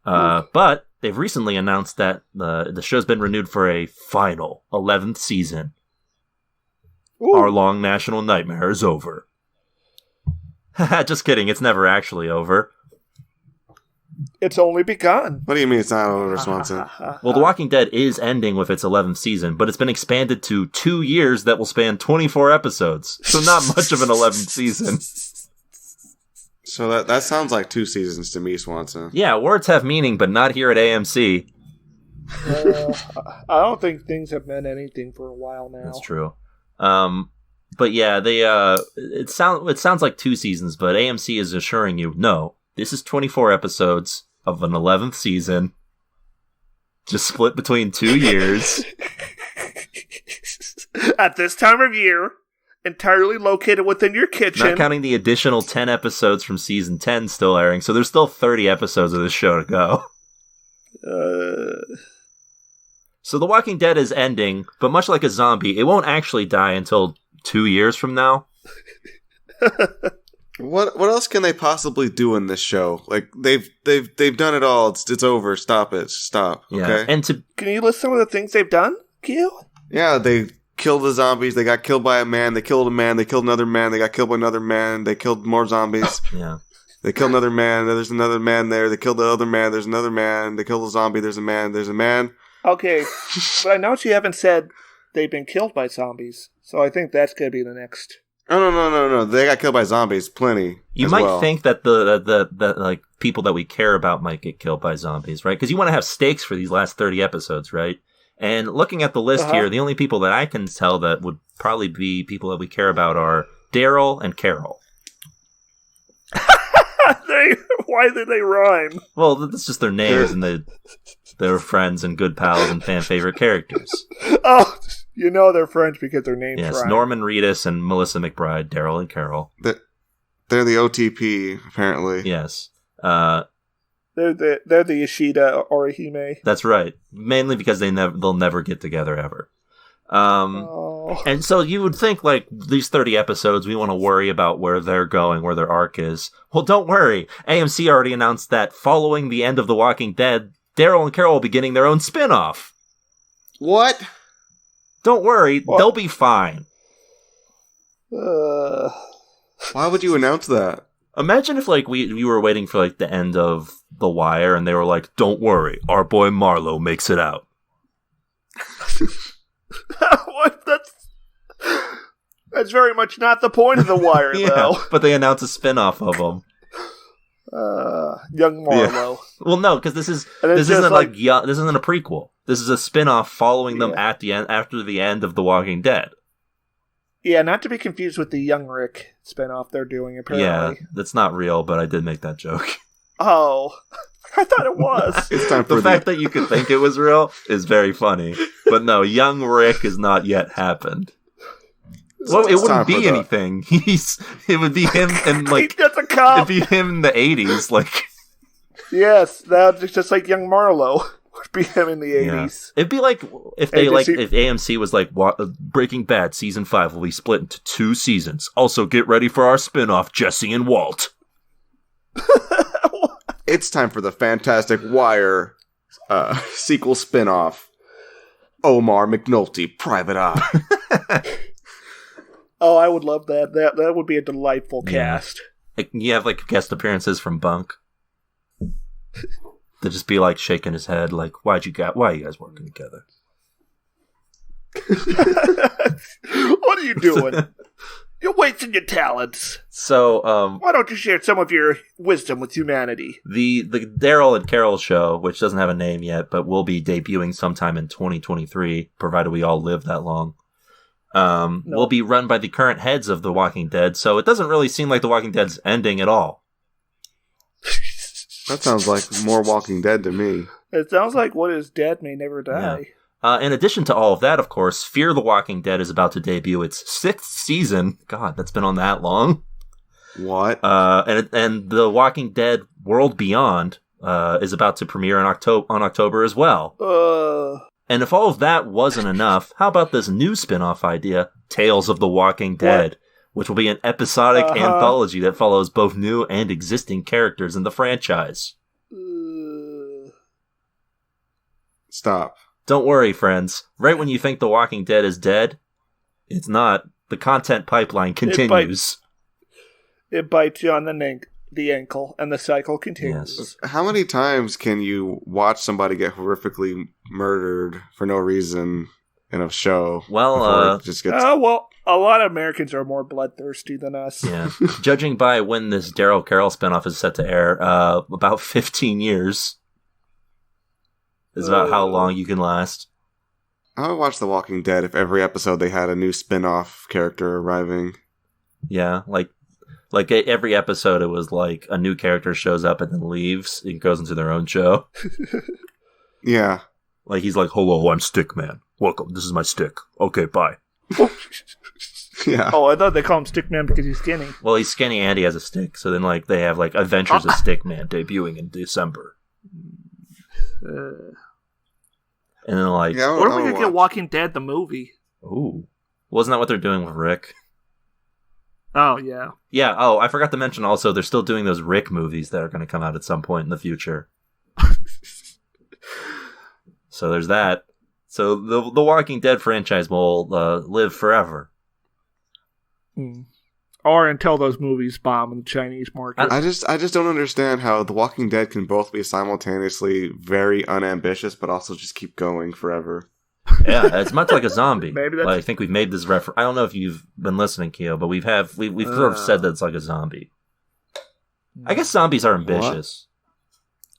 But they've recently announced that the show's been renewed for a final 11th season. Ooh. Our long national nightmare is over. Just kidding, it's never actually over. It's only begun. What do you mean it's not over, Swanson? Well, The Walking Dead is ending with its 11th season, but it's been expanded to 2 years that will span 24 episodes. So not much of an 11th season. So that sounds like 2 seasons to me, Swanson. Yeah, words have meaning, but not here at AMC. I don't think things have meant anything for a while now. That's true. But yeah, it sounds like 2 seasons, but AMC is assuring you, no, this is 24 episodes of an 11th season, just split between 2 years. At this time of year, entirely located within your kitchen. Not counting the additional 10 episodes from season 10 still airing, so there's still 30 episodes of this show to go. So The Walking Dead is ending, but much like a zombie, it won't actually die until 2 years from now. What else can they possibly do in this show? Like they've done it all. It's over. Stop it. Stop. Yeah. Okay. And can you list some of the things they've done, Q? Yeah, they killed the zombies. They got killed by a man. They killed a man. They killed another man. They got killed by another man. They killed more zombies. Yeah. They killed another man. There's another man there. They killed the other man. There's another man. They killed a zombie. There's a man. There's a man. Okay, but I noticed you haven't said they've been killed by zombies, so I think that's going to be the next. Oh, no. They got killed by zombies. Plenty. You might think that the like people that we care about might get killed by zombies, right? Because you want to have stakes for these last 30 episodes, right? And looking at the list here, the only people that I can tell that would probably be people that we care about are Daryl and Carol. Why did they rhyme? Well, that's just their names, and they're friends and good pals and fan favorite characters. Oh, you know they're friends because their names rhyme. Yes, rhyme. Norman Reedus and Melissa McBride, Daryl and Carol. They're the OTP, apparently. Yes. They're the Yoshida Orihime. That's right. Mainly because they'll never get together ever. And so you would think, like, these 30 episodes, we want to worry about where they're going, where their arc is. Well, don't worry. AMC already announced that following the end of The Walking Dead, Daryl and Carol will be getting their own spin-off. What? Don't worry. What? They'll be fine. Why would you announce that? Imagine if, like, we were waiting for, like, the end of The Wire, and they were like, don't worry, our boy Marlo makes it out. What? That's very much not the point of The Wire, though. But they announced a spin-off of him. Young Marlo. Yeah. Well, no, because this isn't this isn't a prequel. This is a spin-off following them at the end, after the end of The Walking Dead. Yeah, not to be confused with the Young Rick spin-off they're doing, apparently. Yeah, that's not real, but I did make that joke. Oh, I thought it was. It's time for the fact that you could think it was real is very funny. But no, Young Rick has not yet happened. Well, it wouldn't be anything. It would be him in like that's a cop. It'd be him in the 80s, like. Yes, that's just like Young Marlo would be him in the 80s. Yeah. It'd be like if if AMC was like Breaking Bad season 5 will be split into 2 seasons. Also, get ready for our spin-off, Jesse and Walt. It's time for the Fantastic Wire sequel spin-off. Omar McNulty, Private Eye. Oh, I would love that. That would be a delightful cast. You have like guest appearances from Bunk. To just be like shaking his head, like, why are you guys working together? What are you doing? You're wasting your talents. So, why don't you share some of your wisdom with humanity? The Daryl and Carol show, which doesn't have a name yet, but will be debuting sometime in 2023, provided we all live that long. will be run by the current heads of The Walking Dead, so it doesn't really seem like The Walking Dead's ending at all. That sounds like more Walking Dead to me. It sounds like what is dead may never die. In addition to all of that, of course, Fear the Walking Dead is about to debut its 6th season. God, that's been on that long. What? And The Walking Dead World Beyond is about to premiere on October as well. And if all of that wasn't enough, how about this new spin-off idea, Tales of the Walking Dead, which will be an episodic anthology that follows both new and existing characters in the franchise. Stop. Don't worry, friends. Right when you think The Walking Dead is dead, it's not. The content pipeline continues. It bites you on the ankle, and the cycle continues. Yes. How many times can you watch somebody get horrifically murdered for no reason in a show? Well, it just gets... well, a lot of Americans are more bloodthirsty than us. Yeah. Judging by when this Daryl Carroll spinoff is set to air, about 15 years is about how long you can last. I would watch The Walking Dead if every episode they had a new spin-off character arriving. Yeah, like every episode it was like a new character shows up and then leaves and goes into their own show. Yeah. Like he's like, hello, I'm Stickman. Welcome, this is my stick. Okay, bye. Yeah. Oh, I thought they call him Stickman because he's skinny. Well, he's skinny and he has a stick, so then like they have like Adventures of Stickman debuting in December. And then like... Yeah, what are we going to get Walking Dead, the movie? Ooh. Wasn't that what they're doing with Rick? Oh, yeah. Yeah, I forgot to mention also, they're still doing those Rick movies that are going to come out at some point in the future. So there's that. So the Walking Dead franchise will live forever. Or until those movies bomb in the Chinese market. I just don't understand how The Walking Dead can both be simultaneously very unambitious, but also just keep going forever. Yeah, it's much like a zombie. Maybe that's... I think we've made this reference. I don't know if you've been listening, Keo, but we've sort of said that it's like a zombie. I guess zombies are ambitious.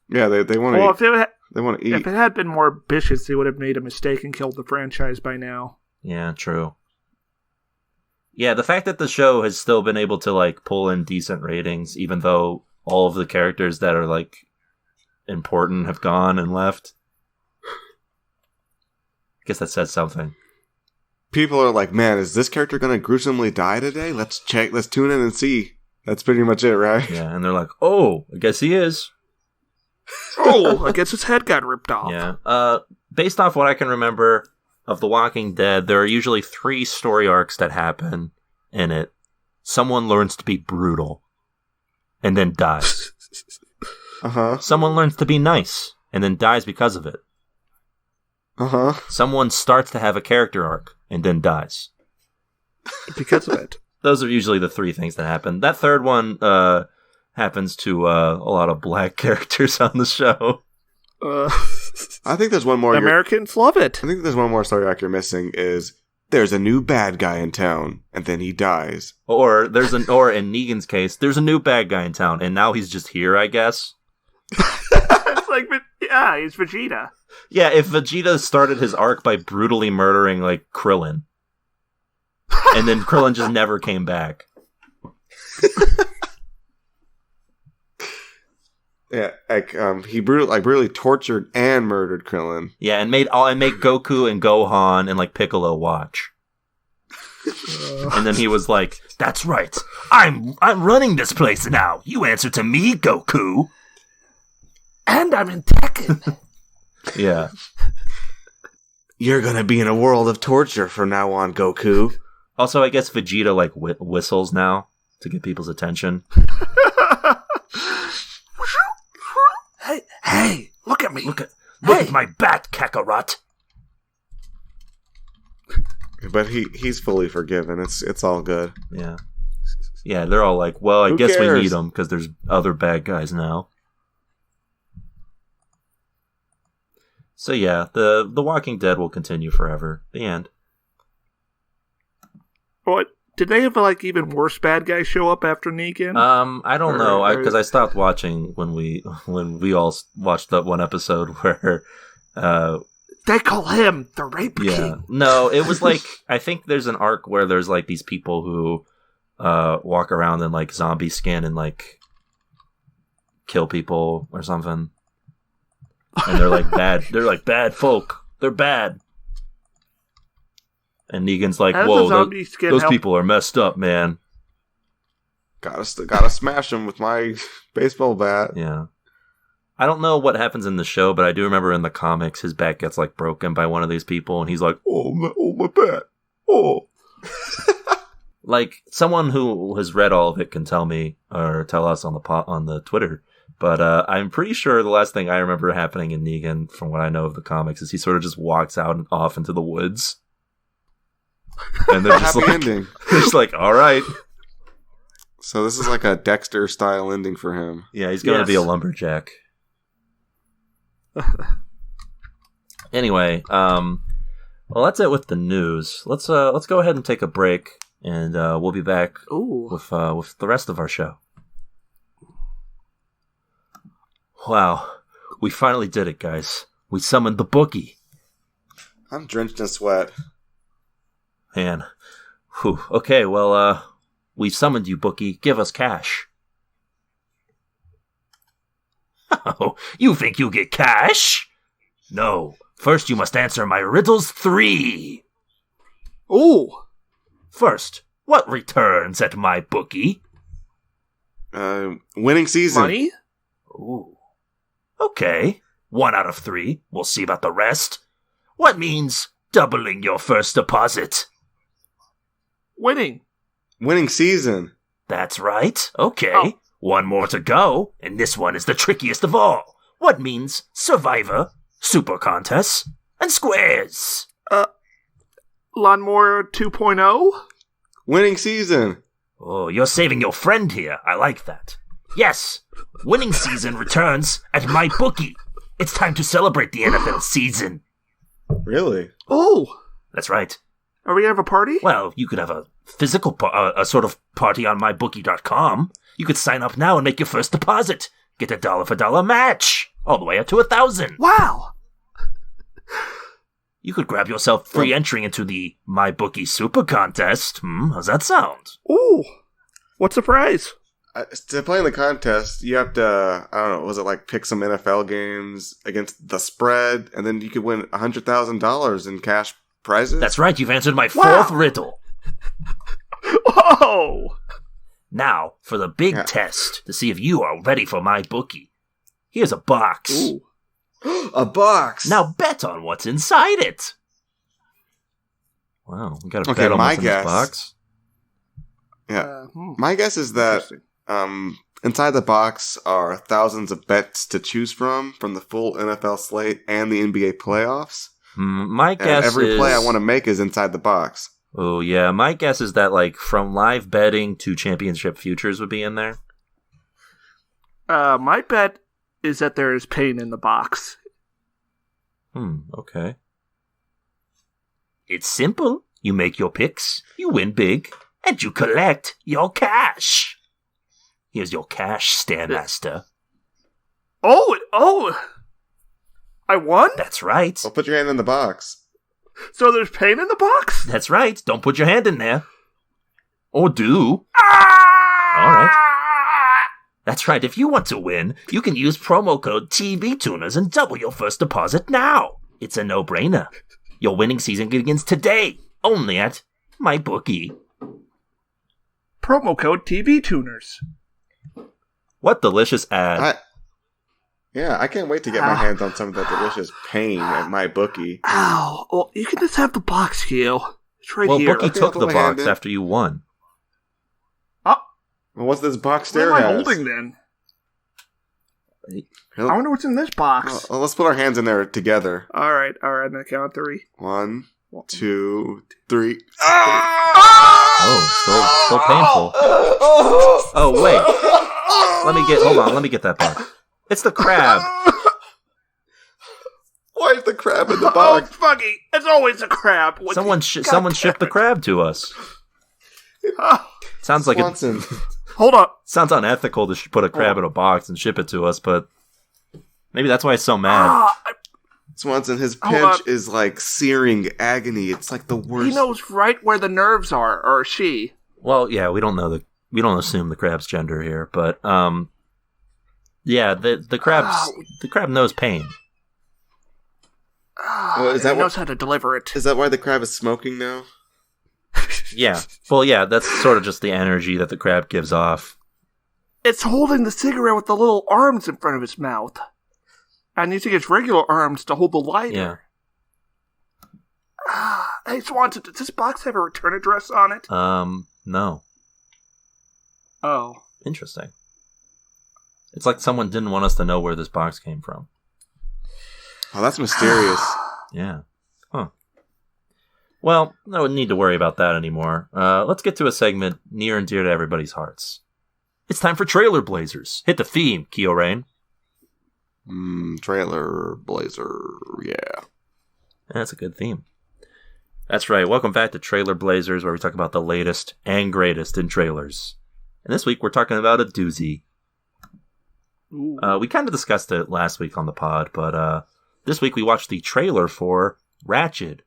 What? Yeah, they want to. Well, they want to eat. If it had been more ambitious, they would have made a mistake and killed the franchise by now. Yeah, true. Yeah, the fact that the show has still been able to like pull in decent ratings, even though all of the characters that are like important have gone and left. I guess that says something. People are like, man, is this character going to gruesomely die today? Let's tune in and see. That's pretty much it, right? Yeah, and they're like, oh, I guess he is. Oh, I guess his head got ripped off. Yeah. Based off what I can remember of The Walking Dead, there are usually 3 story arcs that happen in it. Someone learns to be brutal and then dies. Someone learns to be nice and then dies because of it. Someone starts to have a character arc and then dies. Because of it. Those are usually the 3 things that happen. That third one happens to a lot of black characters on the show. I think there's one more. Americans love it. I think there's one more story arc you're missing is there's a new bad guy in town and then he dies. Or in Negan's case, there's a new bad guy in town and now he's just here, I guess. It's like, yeah, he's Vegeta. Yeah, if Vegeta started his arc by brutally murdering like Krillin, and then Krillin just never came back. Yeah, like he brutally tortured and murdered Krillin. Yeah, and made Goku and Gohan and like Piccolo watch. And then he was like, "That's right, I'm running this place now. You answer to me, Goku." And I'm in Tekken. Yeah. You're gonna be in a world of torture from now on, Goku. Also, I guess Vegeta like whistles now to get people's attention. Hey, look at me. Look at my bat, Kakarot. But he's fully forgiven. It's all good. Yeah. Yeah, they're all like, well, I Who guess cares? we need him because there's other bad guys now. So yeah, the Walking Dead will continue forever. The end. What? Did they have like even worse bad guys show up after Negan? I don't know because I stopped watching when we all watched that one episode where They call him the Rape Yeah. King. No, it was like, I think there's an arc where there's like these people who walk around in like zombie skin and like kill people or something. And they're like bad. They're like bad folk. They're bad. And Negan's like, How does whoa, the zombie skin those help? people are messed up, man. Gotta smash him with my baseball bat. Yeah. I don't know what happens in the show, but I do remember in the comics his bat gets like broken by one of these people, and he's like, "Oh my bat, oh." Like someone who has read all of it can tell me or tell us on the Twitter. But I'm pretty sure the last thing I remember happening in Negan, from what I know of the comics, is he sort of just walks out and off into the woods, and they're just Happy like, ending. they're just like, all right, So this is like a Dexter style ending for him. yeah, he's going to be a lumberjack. Anyway, well, that's it with the news. Let's go ahead and take a break, and we'll be back Ooh. with the rest of our show. Wow, we finally did it, guys. We summoned the bookie. I'm drenched in sweat. Man, whew. Okay, well, we summoned you, bookie. Give us cash. Oh, you think you'll get cash? No. First, you must answer my riddles 3. Ooh. First, what returns at my bookie? Winning season. Money? Ooh. Okay. 1 out of 3. We'll see about the rest. What means doubling your first deposit? Winning. Winning season. That's right. Okay. Oh. 1 more to go, and this one is the trickiest of all. What means Survivor, Super Contests, and Squares? Lawnmower 2.0? Winning season. Oh, you're saving your friend here. I like that. Yes, winning season returns at my bookie. It's time to celebrate the NFL season. Really? Oh. That's right. Are we gonna have a party? Well, you could have a physical, a sort of party on mybookie.com. You could sign up now and make your first deposit. Get a $1 for $1 match. All the way up to 1,000. Wow. You could grab yourself free entry into the MyBookie Super Contest. How's that sound? Ooh. What's the prize? To play in the contest, you have to, I don't know, was it like pick some NFL games against the spread, and then you could win $100,000 in cash prizes? That's right, you've answered my Wow. 4th riddle. Whoa. Now, for the big test, to see if you are ready for MyBookie. Here's a box. Ooh. A box! Now bet on what's inside it. Wow, we got to bet on my what's in guess. this box. Yeah. My guess is that inside the box are thousands of bets to choose from the full NFL slate and the NBA playoffs. My And guess every is... play I want to make is inside the box. Oh, yeah, my guess is that, like, from live betting to championship futures would be in there. My bet is that there is pain in the box. Okay. It's simple. You make your picks, you win big, and you collect your cash. Here's your cash, Stairmaster. Oh. I won? That's right. Well, put your hand in the box. So there's pain in the box? That's right. Don't put your hand in there. Or do. Ah! All right. That's right. If you want to win, you can use promo code TVTuners and double your first deposit now. It's a no-brainer. Your winning season begins today, only at MyBookie. Promo code TV Tuners. What delicious ad. I can't wait to get my hands on some of that delicious pain at my bookie. Ow. Well, you can just have the box, Gil. It's right Well, here. Bookie Okay, took I'll the put my hand box in. after you won. Well, what's this box What there am I has? holding then? Really? I wonder what's in this box. Well, let's put our hands in there together. All right. On the count of 3. 1, 2, 3. Oh, still painful. Oh, wait. Let me get that back. It's the crab. Why is the crab in the Oh, box? Fuggy. It's always a crab. Someone shipped the crab to us. Sounds like Swanson. Hold up. sounds unethical to put a crab in a box and ship it to us, but maybe that's why it's so mad. Swanson, his pinch is like searing agony. It's like the worst. He knows right where the nerves are, or she. Well, yeah, we don't assume the crab's gender here, but yeah, the crab knows pain. Well, He knows how to deliver it. Is that why the crab is smoking now? Yeah. Well, yeah, that's sort of just the energy that the crab gives off. It's holding the cigarette with the little arms in front of its mouth. And using its regular arms to hold the lighter. Yeah. Hey, Swanson, does this box have a return address on it? No. Oh. Interesting. It's like someone didn't want us to know where this box came from. Oh, that's mysterious. Yeah. Huh. Well, I wouldn't need to worry about that anymore. Let's get to a segment near and dear to everybody's hearts. It's time for Trailer Blazers. Hit the theme, Keo Rain. Trailer Blazer, yeah. That's a good theme. That's right. Welcome back to Trailer Blazers, where we talk about the latest and greatest in trailers. And this week, we're talking about a doozy. We kind of discussed it last week on the pod, but this week we watched the trailer for Ratched.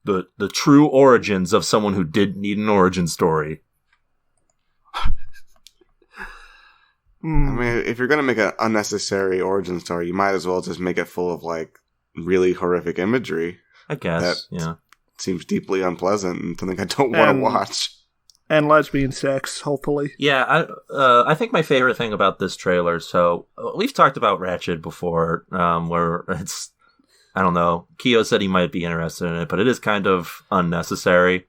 The true origins of someone who didn't need an origin story. I mean, if you're going to make an unnecessary origin story, you might as well just make it full of, like, really horrific imagery. I guess, yeah. Seems deeply unpleasant and something I don't want to watch. And lesbian sex, hopefully. Yeah, I think my favorite thing about this trailer, so we've talked about Ratched before, where it's, I don't know, Keo said he might be interested in it, but it is kind of unnecessary.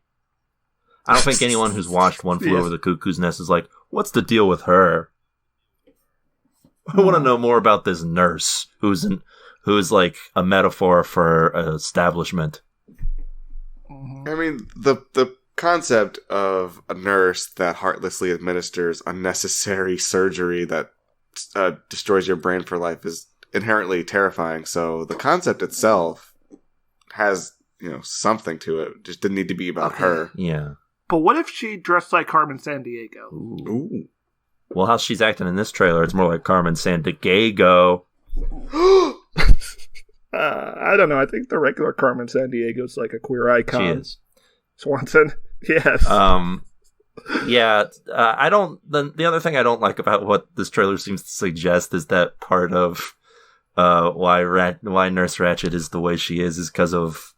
I don't think anyone who's watched One Flew Over the Cuckoo's Nest is like, what's the deal with her? I want to know more about this nurse who's like a metaphor for establishment. I mean, the concept of a nurse that heartlessly administers unnecessary surgery that destroys your brain for life is inherently terrifying. So the concept itself has, something to it. Just didn't need to be about her. Yeah. But what if she dressed like Carmen Sandiego? Ooh. Well, how she's acting in this trailer, it's more like Carmen Sandiego. I don't know. I think the regular Carmen Sandiego is like a queer icon. She is. Swanson, yes. Yeah. I don't. The other thing I don't like about what this trailer seems to suggest is that part of why Nurse Ratched is the way she is because of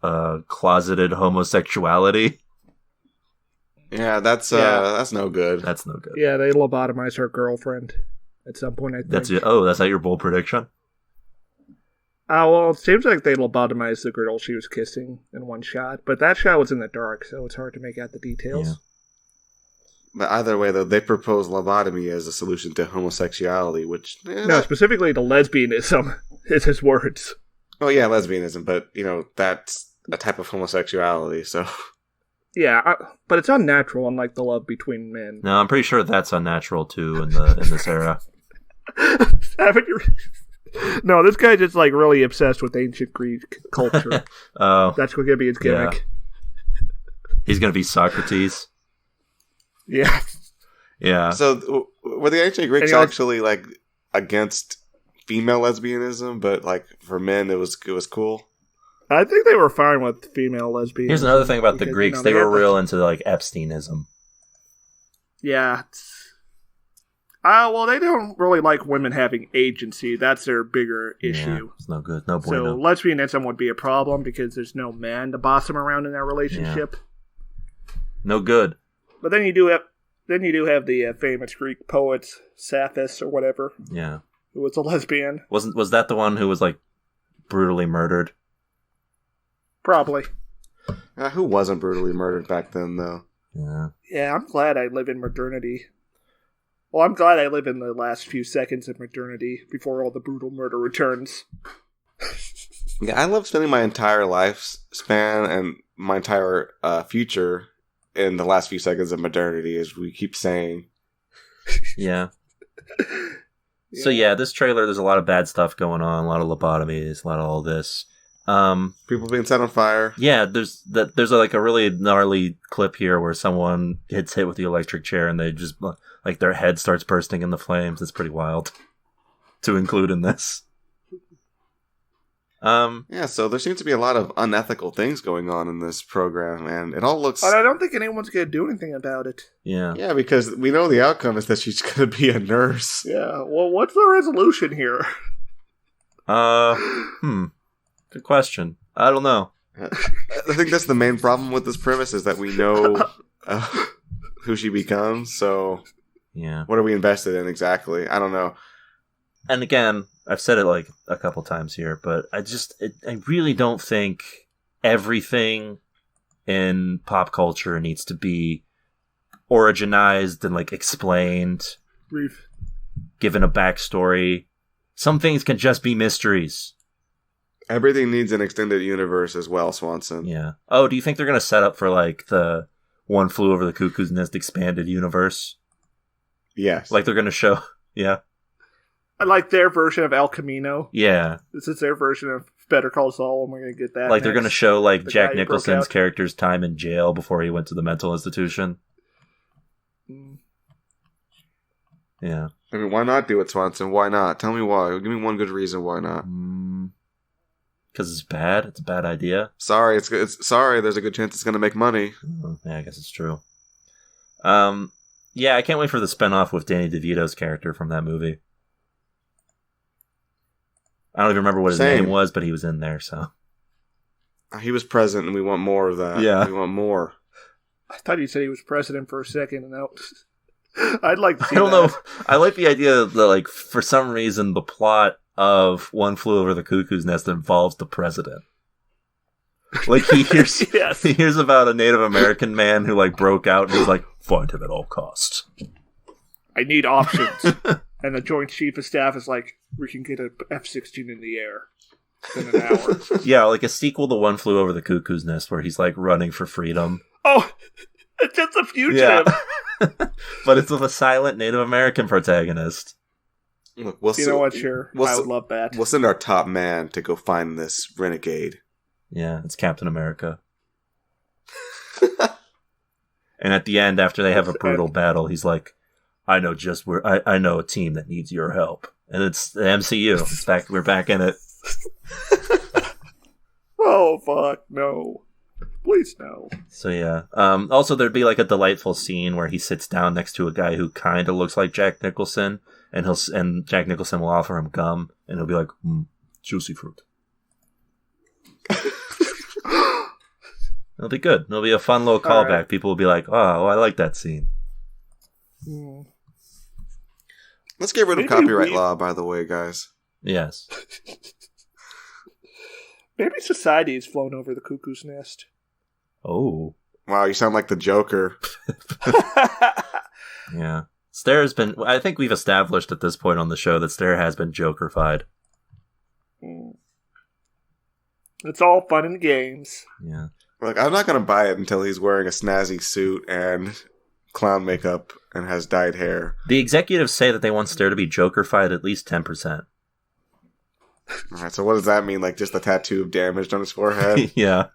closeted homosexuality. Yeah, that's no good. That's no good. Yeah, they lobotomize her girlfriend at some point, I think. That's it. Oh, that's not your bold prediction? Well, it seems like they lobotomized the girl she was kissing in one shot, but that shot was in the dark, so it's hard to make out the details. Yeah. But either way, though, they propose lobotomy as a solution to homosexuality, which... No, specifically to lesbianism, is his words. Oh, yeah, lesbianism, but, that's a type of homosexuality, so... Yeah, but it's unnatural, unlike the love between men. No, I'm pretty sure that's unnatural, too, in this era. Haven't you... No, this guy just really obsessed with ancient Greek culture. Oh, that's going to be his gimmick. Yeah. He's going to be Socrates. Yeah. Yeah. So were the ancient Greeks actually against female lesbianism, but for men it was cool? I think they were fine with female lesbianism. Here's another thing about the Greeks: they were real into Epsteinism. Yeah. Well, they don't really like women having agency. That's their bigger issue. Yeah, it's no good. No bueno. So lesbianism would be a problem because there's no man to boss them around in their relationship. Yeah. No good. But then you do have the famous Greek poet Sappho or whatever. Yeah. Who was a lesbian. Was that the one who was brutally murdered? Probably. Who wasn't brutally murdered back then, though? Yeah. Yeah, I'm glad I live in modernity. Well, I'm glad I live in the last few seconds of modernity before all the brutal murder returns. Yeah, I love spending my entire lifespan and my entire future in the last few seconds of modernity, as we keep saying. Yeah. So yeah, this trailer, there's a lot of bad stuff going on, a lot of lobotomies, a lot of all this. People being set on fire. Yeah, there's a really gnarly clip here where someone gets hit with the electric chair and they just their head starts bursting in the flames. It's pretty wild to include in this. Yeah, so there seems to be a lot of unethical things going on in this program, and it all looks... But I don't think anyone's going to do anything about it. Yeah. Yeah, because we know the outcome is that she's going to be a nurse. Yeah, well, what's the resolution here? Good question. I don't know. I think that's the main problem with this premise, is that we know who she becomes, so Yeah. what are we invested in exactly? I don't know. And again, I've said it like a couple times here, but I really don't think everything in pop culture needs to be originized and like explained, given a backstory. Some things can just be mysteries. Everything needs an extended universe as well, Swanson. Yeah. Oh, do you think they're going to set up for like the One Flew Over the Cuckoo's Nest expanded universe? Yes. Like they're going to show... Yeah. I like their version of El Camino. Yeah. This is their version of Better Call Saul, and we're going to get that. Like they're going to show like The Jack guy who broke Nicholson's out. character's time in jail before he went to the mental institution. Mm. Yeah. I mean, why not do it, Swanson? Why not? Tell me why. Give me one good reason why not. Because it's bad. It's a bad idea. Sorry, it's sorry. There's a good chance it's going to make money. Yeah, I guess it's true. Yeah, I can't wait for the spinoff with Danny DeVito's character from that movie. I don't even remember what his Same. name was, but he was in there, so. He was present, and we want more of that. Yeah. We want more. I thought you said he was president for a second, and that I'd like to see I don't that. know. I like the idea that, like, for some reason, the plot of One Flew Over the Cuckoo's Nest involves the president. Like, he hears, Yes. he hears about a Native American man who, like, broke out, and he's like, find him at all costs. I need options. And the Joint Chief of Staff is like, we can get a F-16 in the air in an hour. Yeah, like a sequel to One Flew Over the Cuckoo's Nest, where he's, like, running for freedom. Oh, it's just a fugitive. But it's with a silent Native American protagonist. Look, we'll You know what, sure. we'll I s- would love that. We'll send our top man to go find this renegade. Yeah, it's Captain America. And at the end, after they have a brutal battle, he's like, I know just where I know a team that needs your help. And it's the MCU. It's back, we're back in it. Oh, fuck, no. Please, no. So yeah. Also, there'd be like a delightful scene where he sits down next to a guy who kind of looks like Jack Nicholson, and Jack Nicholson will offer him gum, and he'll be like, juicy fruit. It'll be good. It'll be a fun little All callback. right. People will be like, oh, I like that scene. Hmm. Let's get rid of Maybe copyright we- law, by the way, guys. Yes. Maybe society has flown over the cuckoo's nest. Oh. Wow, you sound like the Joker. Yeah. Stair has been... I think we've established at this point on the show that Stair has been Joker-fied. Hmm. It's all fun and games. Yeah. Like, I'm not going to buy it until he's wearing a snazzy suit and clown makeup and has dyed hair. The executives say that they want Stair to be Joker-fied at least 10%. All right, so what does that mean? Like, just a tattoo of damaged on his forehead? Yeah.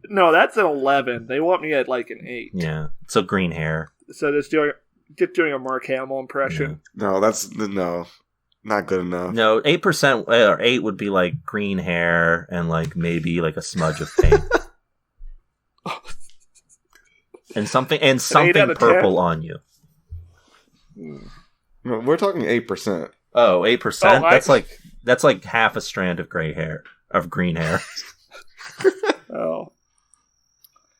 No, that's an 11. They want me at like an 8. Yeah. So green hair. So just doing a Mark Hamill impression. No, no, not good enough. No, 8%, or 8 would be like green hair and like maybe like a smudge of paint. and something out of purple 10? on you. No, we're talking 8%. Oh, 8%? Oh, That's like half a strand of green hair. Oh.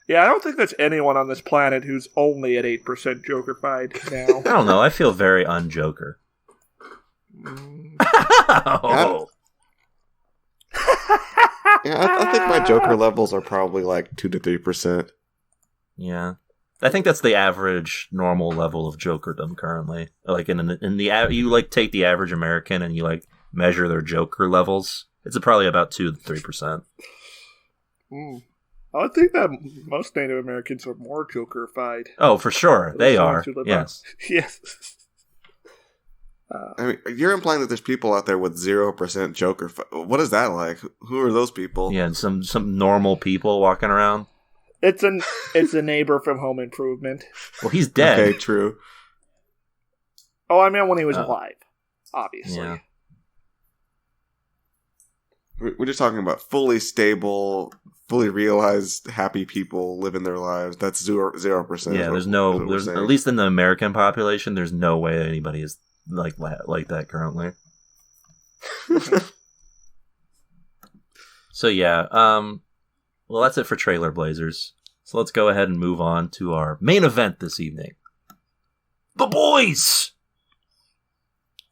Yeah, I don't think there's anyone on this planet who's only at 8% Joker-fied now. I don't know. I feel very un-Joker. Mm. Oh. Yeah, I think my Joker levels are probably like 2 to 3%. Yeah. I think that's the average normal level of Jokerdom currently. Like you like take the average American and you like measure their Joker levels. It's probably about 2 to 3%. Mm. I think that most Native Americans are more Joker-fied. Oh, for sure. They Those are. ones who live Yes. on- Yes. I mean, you're implying that there's people out there with 0% Joker. What is that like? Who are those people? Yeah, and some normal people walking around. It's a neighbor from Home Improvement. Well, he's dead. Okay, true. Oh, I meant when he was Oh. alive. Obviously. Yeah. We're just talking about fully stable, fully realized, happy people living their lives. That's 0%. Yeah, there's at least in the American population, there's no way anybody is like that currently. So yeah, well, that's it for Trailer Blazers. So let's go ahead and move on to our main event this evening. The Boys!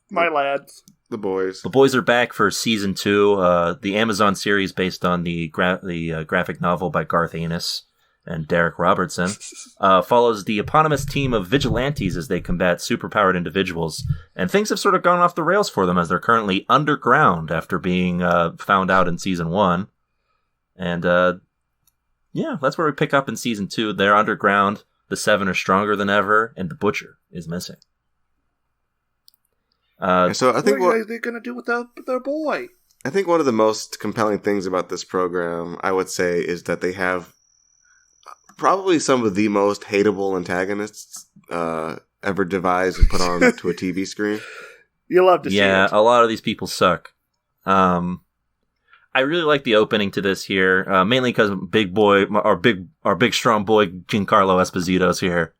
My lads. The Boys. The Boys are back for season 2, the Amazon series based on the graphic novel by Garth Ennis and Derek Robertson. Follows the eponymous team of vigilantes as they combat superpowered individuals. And things have sort of gone off the rails for them as they're currently underground after being found out in season 1. And yeah, that's where we pick up in season 2. They're underground, the 7 are stronger than ever, and the Butcher is missing. So I think what are they going to do with their boy? I think one of the most compelling things about this program, I would say, is that they have probably some of the most hateable antagonists ever devised and put on to a TV screen. You love to see it. Yeah, a lot of these people suck. I really like the opening to this here, mainly because our big strong boy Giancarlo Esposito's here.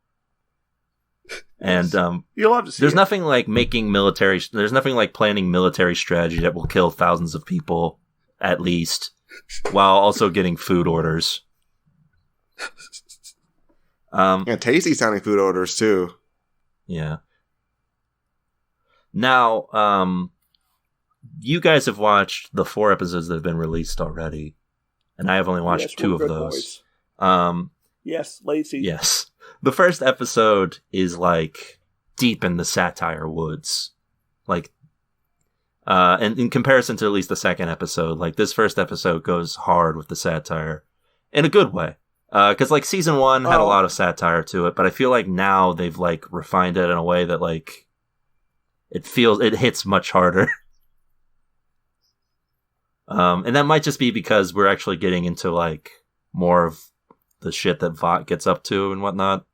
And you'll love to see there's nothing like there's nothing like planning military strategy that will kill thousands of people at least, while also getting food orders. Yeah, tasty sounding food orders too. Yeah. Now, you guys have watched the 4 episodes that have been released already, and I have only watched 2 of those. Yes, lazy. Yes. The first episode is like deep in the satire woods. Like, and in comparison to at least the second episode, like this first episode goes hard with the satire in a good way. Cause like season 1 had a lot of satire to it, but I feel like now they've like refined it in a way that like it hits much harder. And that might just be because we're actually getting into like more of the shit that Vought gets up to and whatnot.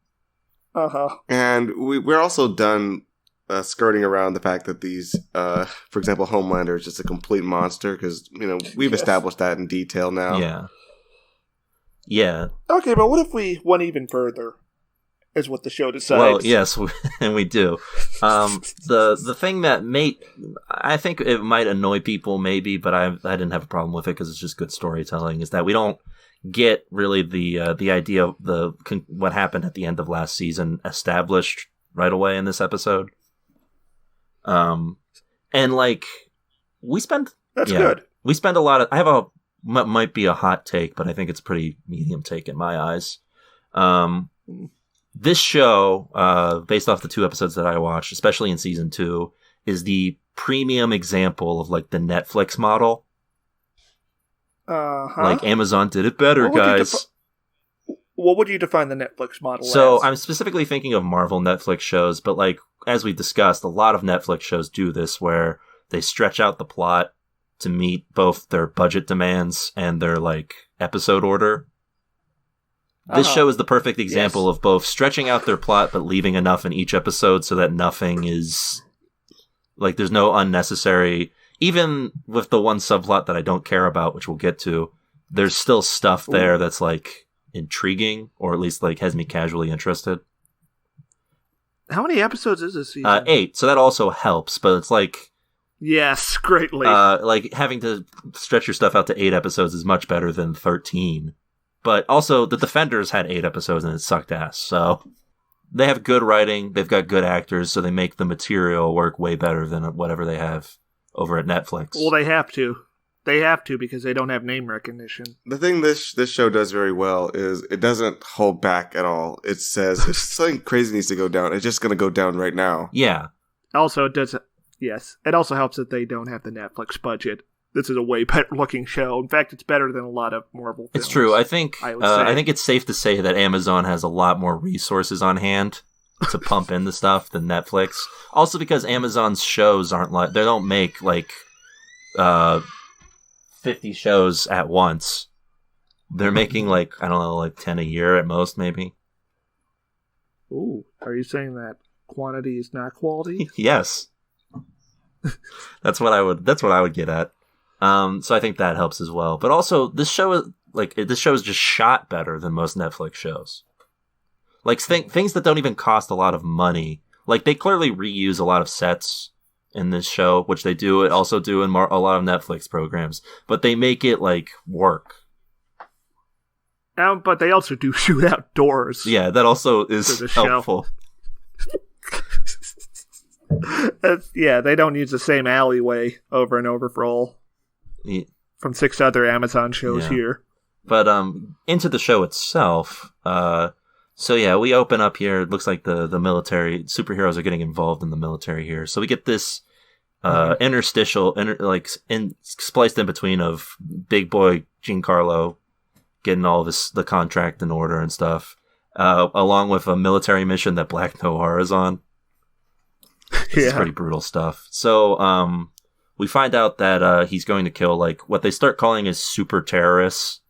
And we're also done skirting around the fact that these, for example, Homelander is just a complete monster because, we've established that in detail now. Yeah. Yeah. Okay, but what if we went even further? Is what the show decides. Well, yes, and we do. The thing that I think it might annoy people maybe, but I didn't have a problem with it because it's just good storytelling, is that we don't get really the idea of what happened at the end of last season established right away in this episode. And like that's good. We spend a lot of might be a hot take, but I think it's a pretty medium take in my eyes. This show, based off the 2 episodes that I watched, especially in season 2, is the premium example of like the Netflix model. Like Amazon did it better, guys. What would you define the Netflix model as? So I'm specifically thinking of Marvel Netflix shows, but like as we discussed, a lot of Netflix shows do this where they stretch out the plot to meet both their budget demands and their like episode order. This show is the perfect example of both stretching out their plot but leaving enough in each episode so that nothing is like there's no unnecessary. Even with the one subplot that I don't care about, which we'll get to, there's still stuff there that's like intriguing, or at least like has me casually interested. How many episodes is this season? 8, so that also helps, but it's like... Yes, greatly. Like having to stretch your stuff out to 8 episodes is much better than 13. But also, The Defenders had 8 episodes and it sucked ass, so... They have good writing, they've got good actors, so they make the material work way better than whatever they have over at Netflix. Well, they have to. They have to because they don't have name recognition. The thing this show does very well is it doesn't hold back at all. It says if something crazy needs to go down, it's just going to go down right now. Yeah. Also, it does. Yes, it also helps that they don't have the Netflix budget. This is a way better looking show. In fact, it's better than a lot of Marvel films. It's true. I think it's safe to say that Amazon has a lot more resources on hand to pump in the stuff than Netflix. Also because Amazon's shows aren't like, they don't make like 50 shows at once. They're making like, I don't know, like 10 a year at most, maybe. Ooh, are you saying that quantity is not quality? Yes. That's what I would get at. So I think that helps as well. But also, this show is just shot better than most Netflix shows. Like things that don't even cost a lot of money. Like they clearly reuse a lot of sets in this show, which they also do in a lot of Netflix programs. But they make it like work. But they also do shoot outdoors. Yeah, that also is helpful. They don't use the same alleyway over and over for all from 6 other Amazon shows here. But into the show itself, so yeah, we open up here. It looks like the military superheroes are getting involved in the military here. So we get this interstitial, spliced in between of Big Boy Giancarlo getting all of the contract in order and stuff, along with a military mission that Black Noir is on. It's pretty brutal stuff. So we find out that he's going to kill what they start calling as super terrorists.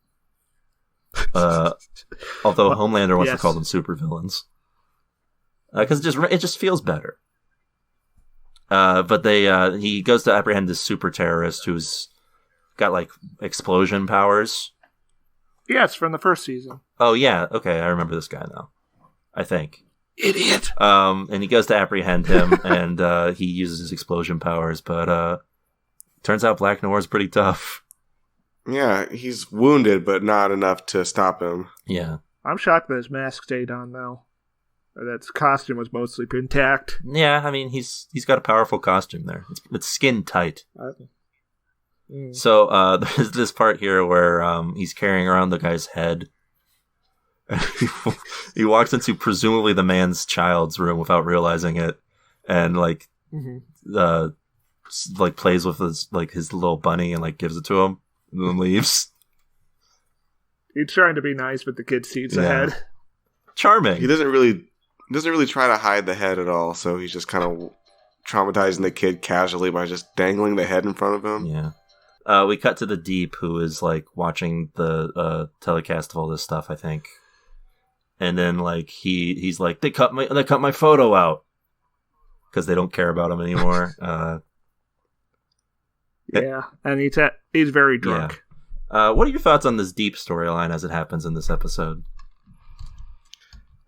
Although Homelander wants to call them super villains, because it just feels better. But he goes to apprehend this super terrorist who's got explosion powers. Yes, from the first season. Oh yeah, okay, I remember this guy now. I think. Idiot. And he goes to apprehend him, and he uses his explosion powers, but turns out Black Noir's pretty tough. Yeah, he's wounded, but not enough to stop him. Yeah. I'm shocked that his mask stayed on, though. That costume was mostly intact. Yeah, I mean, he's got a powerful costume there. It's skin tight. So there's this part here where he's carrying around the guy's head. He walks into presumably the man's child's room without realizing it, and plays with his little bunny and gives it to him, and then leaves. He's trying to be nice, but the kid sees the head. Charming. He doesn't really try to hide the head at all, so he's just kind of traumatizing the kid casually by just dangling the head in front of him. Yeah. We cut to the Deep, who is watching the telecast of all this stuff, I think. And then he's like, they cut my photo out because they don't care about him anymore. Yeah, and he's very drunk. Yeah. What are your thoughts on this Deep storyline as it happens in this episode?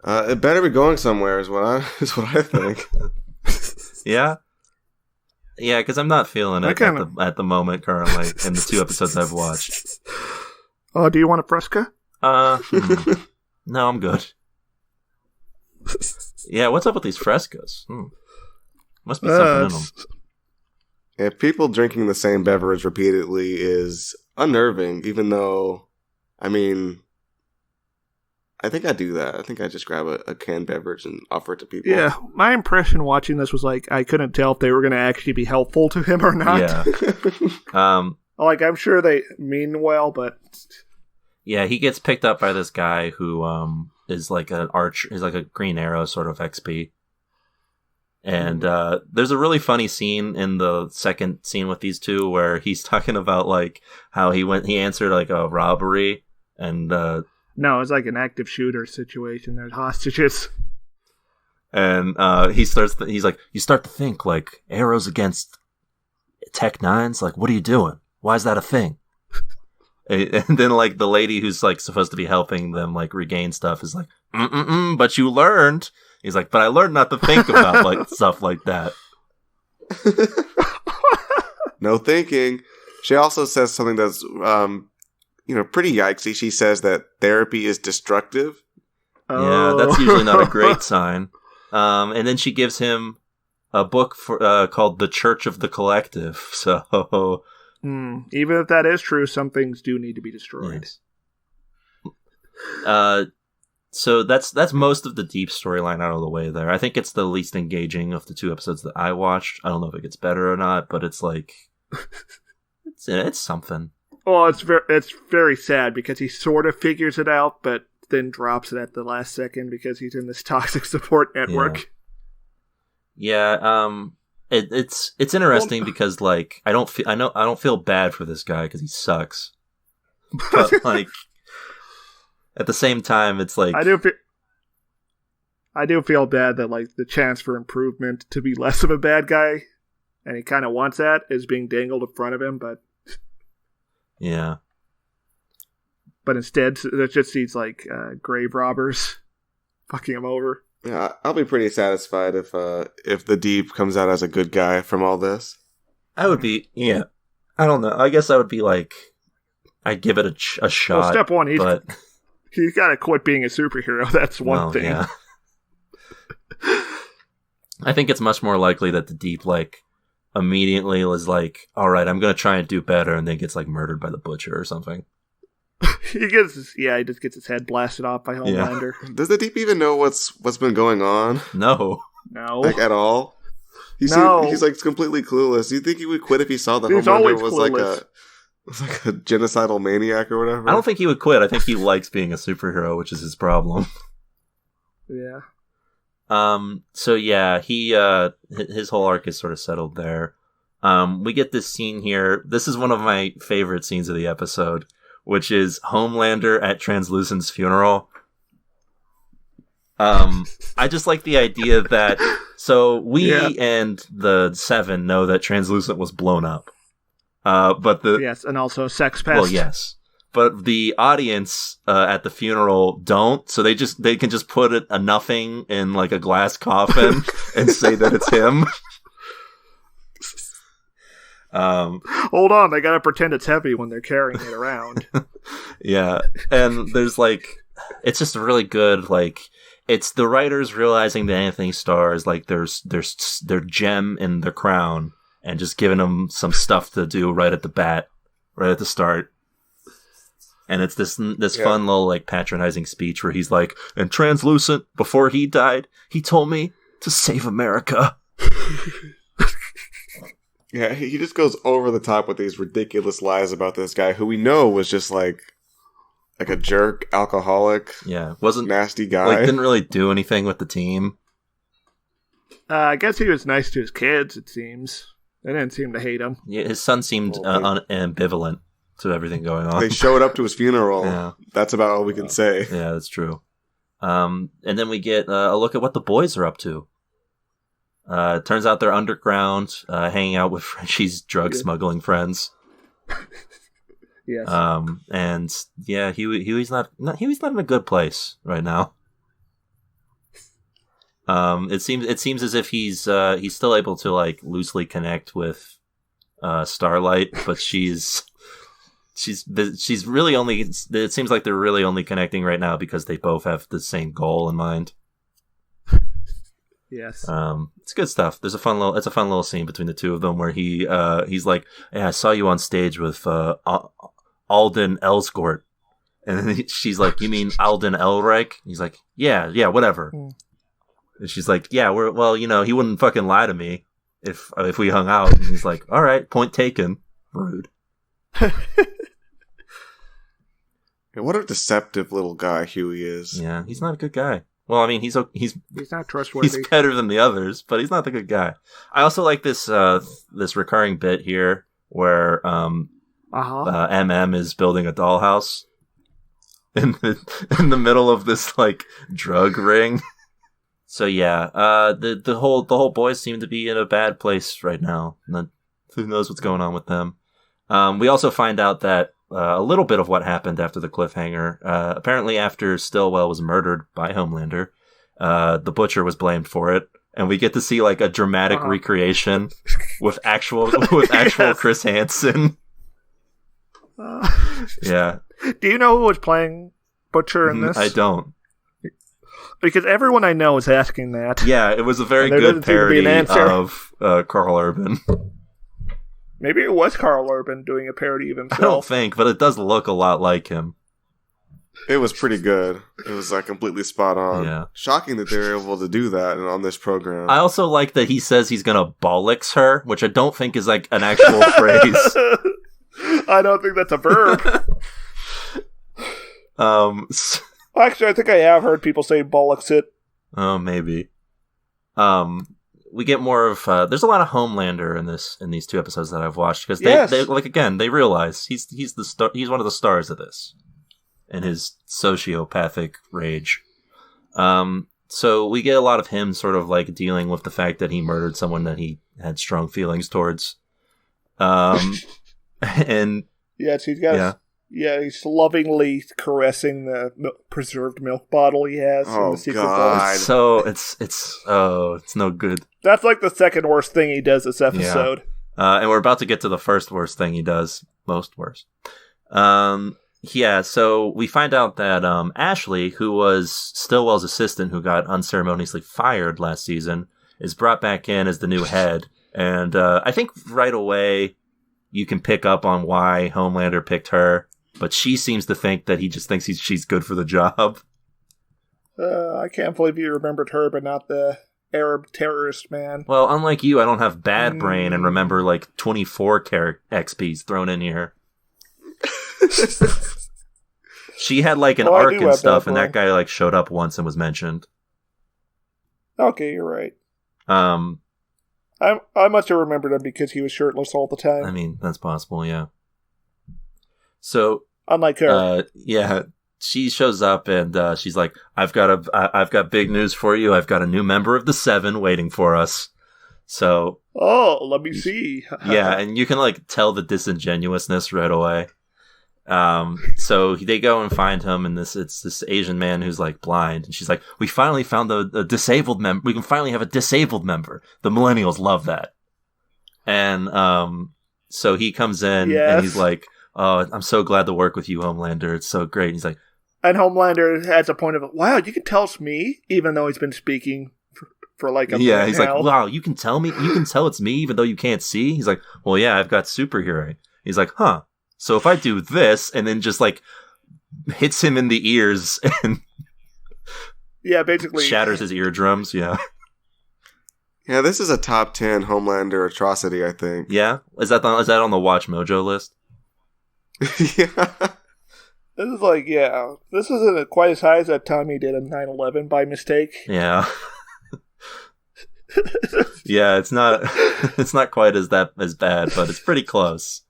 It better be going somewhere, is what I think. Yeah. Yeah, because I'm not feeling it at the moment currently in the 2 episodes I've watched. Oh, do you want a Fresca? No, I'm good. Yeah, what's up with these frescoes? Must be something in them. If people drinking the same beverage repeatedly is unnerving, even though, I mean, I think I do that. I think I just grab a canned beverage and offer it to people. Yeah, my impression watching this was I couldn't tell if they were going to actually be helpful to him or not. Yeah. I'm sure they mean well, but... Yeah, he gets picked up by this guy who is like an archer, is like a Green Arrow sort of XP. And there's a really funny scene in the second scene with these two where he's talking about how he answered a robbery and no, it's like an active shooter situation. There's hostages. And he's like, you start to think arrows against Tech Nines, what are you doing? Why is that a thing? And then the lady who's supposed to be helping them regain stuff is but you learned. He's like, but I learned not to think about stuff like that. No thinking. She also says something that's pretty yikesy. She says that therapy is destructive. Yeah, that's usually not a great sign. And then she gives him a book called The Church of the Collective. So even if that is true, some things do need to be destroyed. Yes. So that's most of the Deep storyline out of the way there. I think it's the least engaging of the 2 episodes that I watched. I don't know if it gets better or not, but it's it's something. Well, it's very sad because he sort of figures it out, but then drops it at the last second because he's in this toxic support network. Yeah. It's interesting because I don't feel bad for this guy because he sucks, but at the same time it's I do feel bad that the chance for improvement to be less of a bad guy, and he kind of wants that, is being dangled in front of him, but Yeah. But instead, there's just these like grave robbers fucking him over. Yeah, I'll be pretty satisfied if the Deep comes out as a good guy from all this. I would be, yeah. I don't know. I guess I would be like, I'd give it a shot. Well, step one, but he's got to quit being a superhero. That's one thing. Yeah. I think it's much more likely that the Deep, like, immediately was like, all right, I'm going to try and do better, and then gets, like, murdered by the Butcher or something. he just gets his head blasted off by Homelander. Yeah. Does the Deep even know what's been going on? No. Like, at all? He's like completely clueless. You think he would quit if he saw that Homelander was like a genocidal maniac or whatever? I don't think he would quit. I think he likes being a superhero, which is his problem. Yeah. So yeah, he his whole arc is sort of settled there. We get this scene here. This is one of my favorite scenes of the episode, which is Homelander at Translucent's funeral. I just like the idea that we and the Seven know that Translucent was blown up. But yes, and also sex pest. Well, yes. But the audience at the funeral don't, so they can just put a nothing in like a glass coffin and say that it's him. Hold on, they gotta pretend it's heavy when they're carrying it around. Yeah, and there's like, it's just really good. Like, it's the writers realizing that Anthony Starr is like their gem in the crown, and just giving them some stuff to do right at the start. And it's this fun little like patronizing speech where he's like, and Translucent, before he died, he told me to save America. Yeah, he just goes over the top with these ridiculous lies about this guy who we know was just like a jerk, alcoholic, wasn't nasty guy. Like, didn't really do anything with the team. I guess he was nice to his kids. It seems they didn't seem to hate him. Yeah, his son seemed ambivalent to everything going on. They showed up to his funeral. Yeah. That's about all we can say. Yeah, that's true. And then we get a look at what the boys are up to. Turns out they're underground, hanging out with Frenchie's drug smuggling friends. Yes. And yeah, Huey's not in a good place right now. It seems as if he's still able to like loosely connect with Starlight, but she's really only, it seems like they're really only connecting right now because they both have the same goal in mind. Yes. It's good stuff. It's a fun little scene between the two of them where he's like, "Hey, I saw you on stage with Alden Elsgort," and then she's like, "You mean Alden Elric?" He's like, "Yeah, whatever." Mm. And she's like, "Yeah, he wouldn't fucking lie to me if we hung out." And he's like, "All right, point taken." Rude. What a deceptive little guy Huey is. Yeah, he's not a good guy. Well, I mean, he's not trustworthy. He's better than the others, but he's not the good guy. I also like this recurring bit here where MM is building a dollhouse in the middle of this like drug ring. So yeah, the whole boys seem to be in a bad place right now. Who knows what's going on with them? We also find out that a little bit of what happened after the cliffhanger. Apparently, after Stillwell was murdered by Homelander, the Butcher was blamed for it, and we get to see like a dramatic recreation with actual Chris Hansen. Yeah. Do you know who was playing Butcher in this? I don't. Because everyone I know is asking that. Yeah, it was a very good parody of Carl Urban. Maybe it was Carl Urban doing a parody of himself. I don't think, but it does look a lot like him. It was pretty good. It was like completely spot on. Yeah. Shocking that they were able to do that on this program. I also like that he says he's gonna bollocks her, which I don't think is like an actual phrase. I don't think that's a verb. Actually, I think I have heard people say bollocks it. Oh, maybe. We get more of there's a lot of Homelander in these two episodes that I've watched because they like, again, they realize he's one of the stars of this and his sociopathic rage. So we get a lot of him sort of like dealing with the fact that he murdered someone that he had strong feelings towards. And Yes, he's got. He's lovingly caressing the preserved milk bottle he has in the secret God. vault. So it's no good. That's like the second worst thing he does this episode. And we're about to get to the first worst thing he does. Most worst. So we find out that Ashley, who was Stillwell's assistant who got unceremoniously fired last season, is brought back in as the new head. And I think right away you can pick up on why Homelander picked her. But she seems to think that he just thinks she's good for the job. I can't believe you remembered her, but not the Arab terrorist man. Well, unlike you, I don't have bad brain and remember like 24 XPs thrown in here. She had like an arc and stuff, and that guy like showed up once and was mentioned. Okay, you're right. I must have remembered him because he was shirtless all the time. I mean, that's possible, yeah. So unlike her, she shows up and she's like, "I've got big news for you. I've got a new member of the Seven waiting for us." So, let me see. Yeah, and you can like tell the disingenuousness right away. So they go and find him, and it's this Asian man who's like blind, and she's like, "We finally found the disabled member. We can finally have a disabled member. The millennials love that." And so he comes in and he's like, "Oh, I'm so glad to work with you, Homelander. It's so great." And he's like, and Homelander has a point of, "Wow, you can tell it's me," even though he's been speaking for like a minute he's now. like, "Wow, you can tell me, you can tell it's me, even though you can't see." He's like, "Well, yeah, I've got super hearing." He's like, "Huh? So if I do this," and then just like hits him in the ears and basically shatters his eardrums. Yeah. Yeah, this is a top 10 Homelander atrocity, I think. Yeah, is that on the Watch Mojo list? Yeah. This isn't quite as high as that time he did in 9/11 by mistake. Yeah. Yeah, it's not quite as bad, but it's pretty close.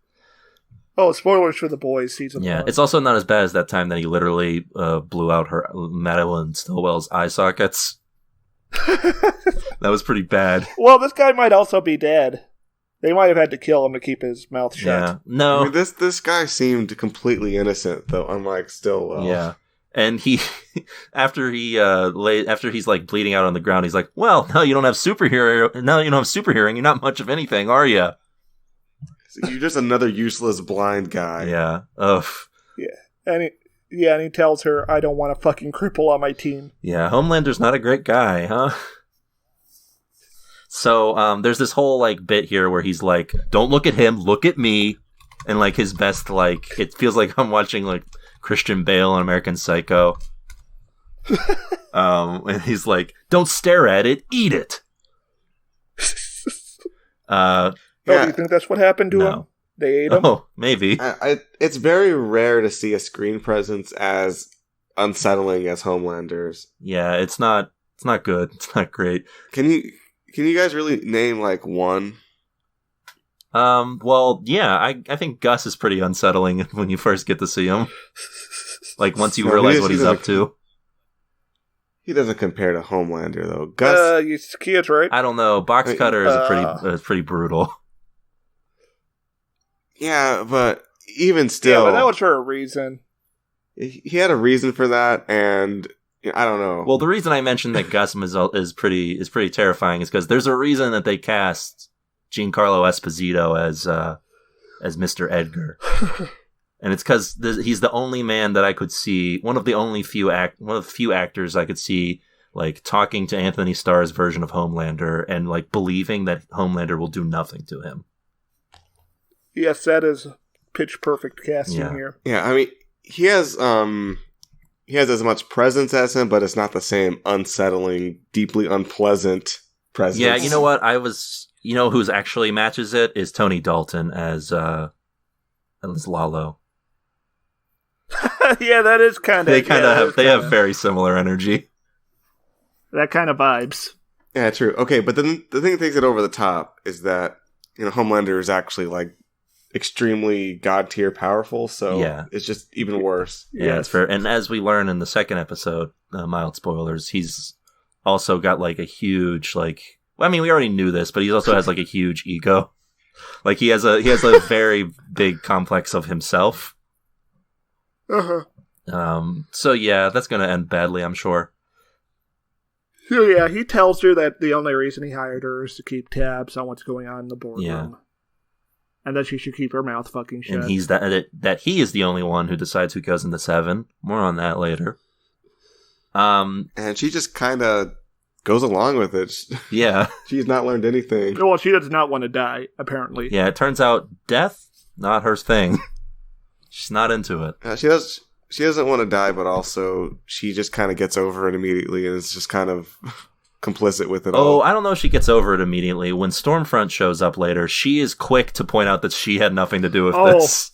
Oh, spoilers for The Boys season 1. It's also not as bad as that time that he literally blew out Madeline Stillwell's eye sockets. That was pretty bad. Well, this guy might also be dead. They might have had to kill him to keep his mouth shut. Yeah. No. I mean, this guy seemed completely innocent, though, unlike Stillwell. Yeah. And he, after he's like bleeding out on the ground, he's like, "Well, no, you don't have super hearing. No, you don't have super hearing. You're not much of anything, are you?" So you're just another useless blind guy. Yeah. Ugh. And he tells her, "I don't want a fucking cripple on my team." Yeah, Homelander's not a great guy, huh? So, there's this whole, like, bit here where he's like, "Don't look at him, look at me." And, like, his best, like, it feels like I'm watching, like, Christian Bale on American Psycho. And he's like, "Don't stare at it, eat it." Do you think that's what happened to him? They ate him? Oh, maybe. It's very rare to see a screen presence as unsettling as Homelander's. Yeah, it's not good. It's not great. Can you guys really name like one? Well, yeah, I think Gus is pretty unsettling when you first get to see him. Like, once you realize what he's up to. He doesn't compare to Homelander, though. Gus... Kia's right. I don't know. Box Cutter is pretty brutal. Yeah, but even still... Yeah, but that was for a reason. He had a reason for that, and I don't know. Well, the reason I mentioned that Gus is pretty terrifying is because there's a reason that they cast Giancarlo Esposito as Mr. Edgar. And it's because he's the only man that I could see, one of the few actors I could see, like, talking to Anthony Starr's version of Homelander and, like, believing that Homelander will do nothing to him. Yes, that is pitch perfect casting here. Yeah, I mean, he has as much presence as him, but it's not the same unsettling, deeply unpleasant presence. Yeah, you know what? Who's actually matches it is Tony Dalton as Lalo. Yeah, that is kind of... They have very similar energy. That kind of vibes. Yeah, true. Okay, but then the thing that takes it over the top is that, Homelander is actually, like, extremely god tier powerful, so it's just even worse. Yeah, it's fair. And as we learn in the second episode, mild spoilers, he's also got, like, a huge, like... I mean, we already knew this, but he also has, like, a huge ego. Like he has a very big complex of himself. So yeah, that's gonna end badly, I'm sure. So yeah, he tells her that the only reason he hired her is to keep tabs on what's going on in the boardroom. Yeah. And that she should keep her mouth fucking shut. And he's that he is the only one who decides who goes into 7. More on that later. And she just kind of goes along with it. Yeah. She's not learned anything. Well, she does not want to die, apparently. Yeah, it turns out death, not her thing. She's not into it. She doesn't want to die, but also she just kind of gets over it immediately and is just kind of complicit with it all. Oh, I don't know if she gets over it immediately. When Stormfront shows up later, she is quick to point out that she had nothing to do with this.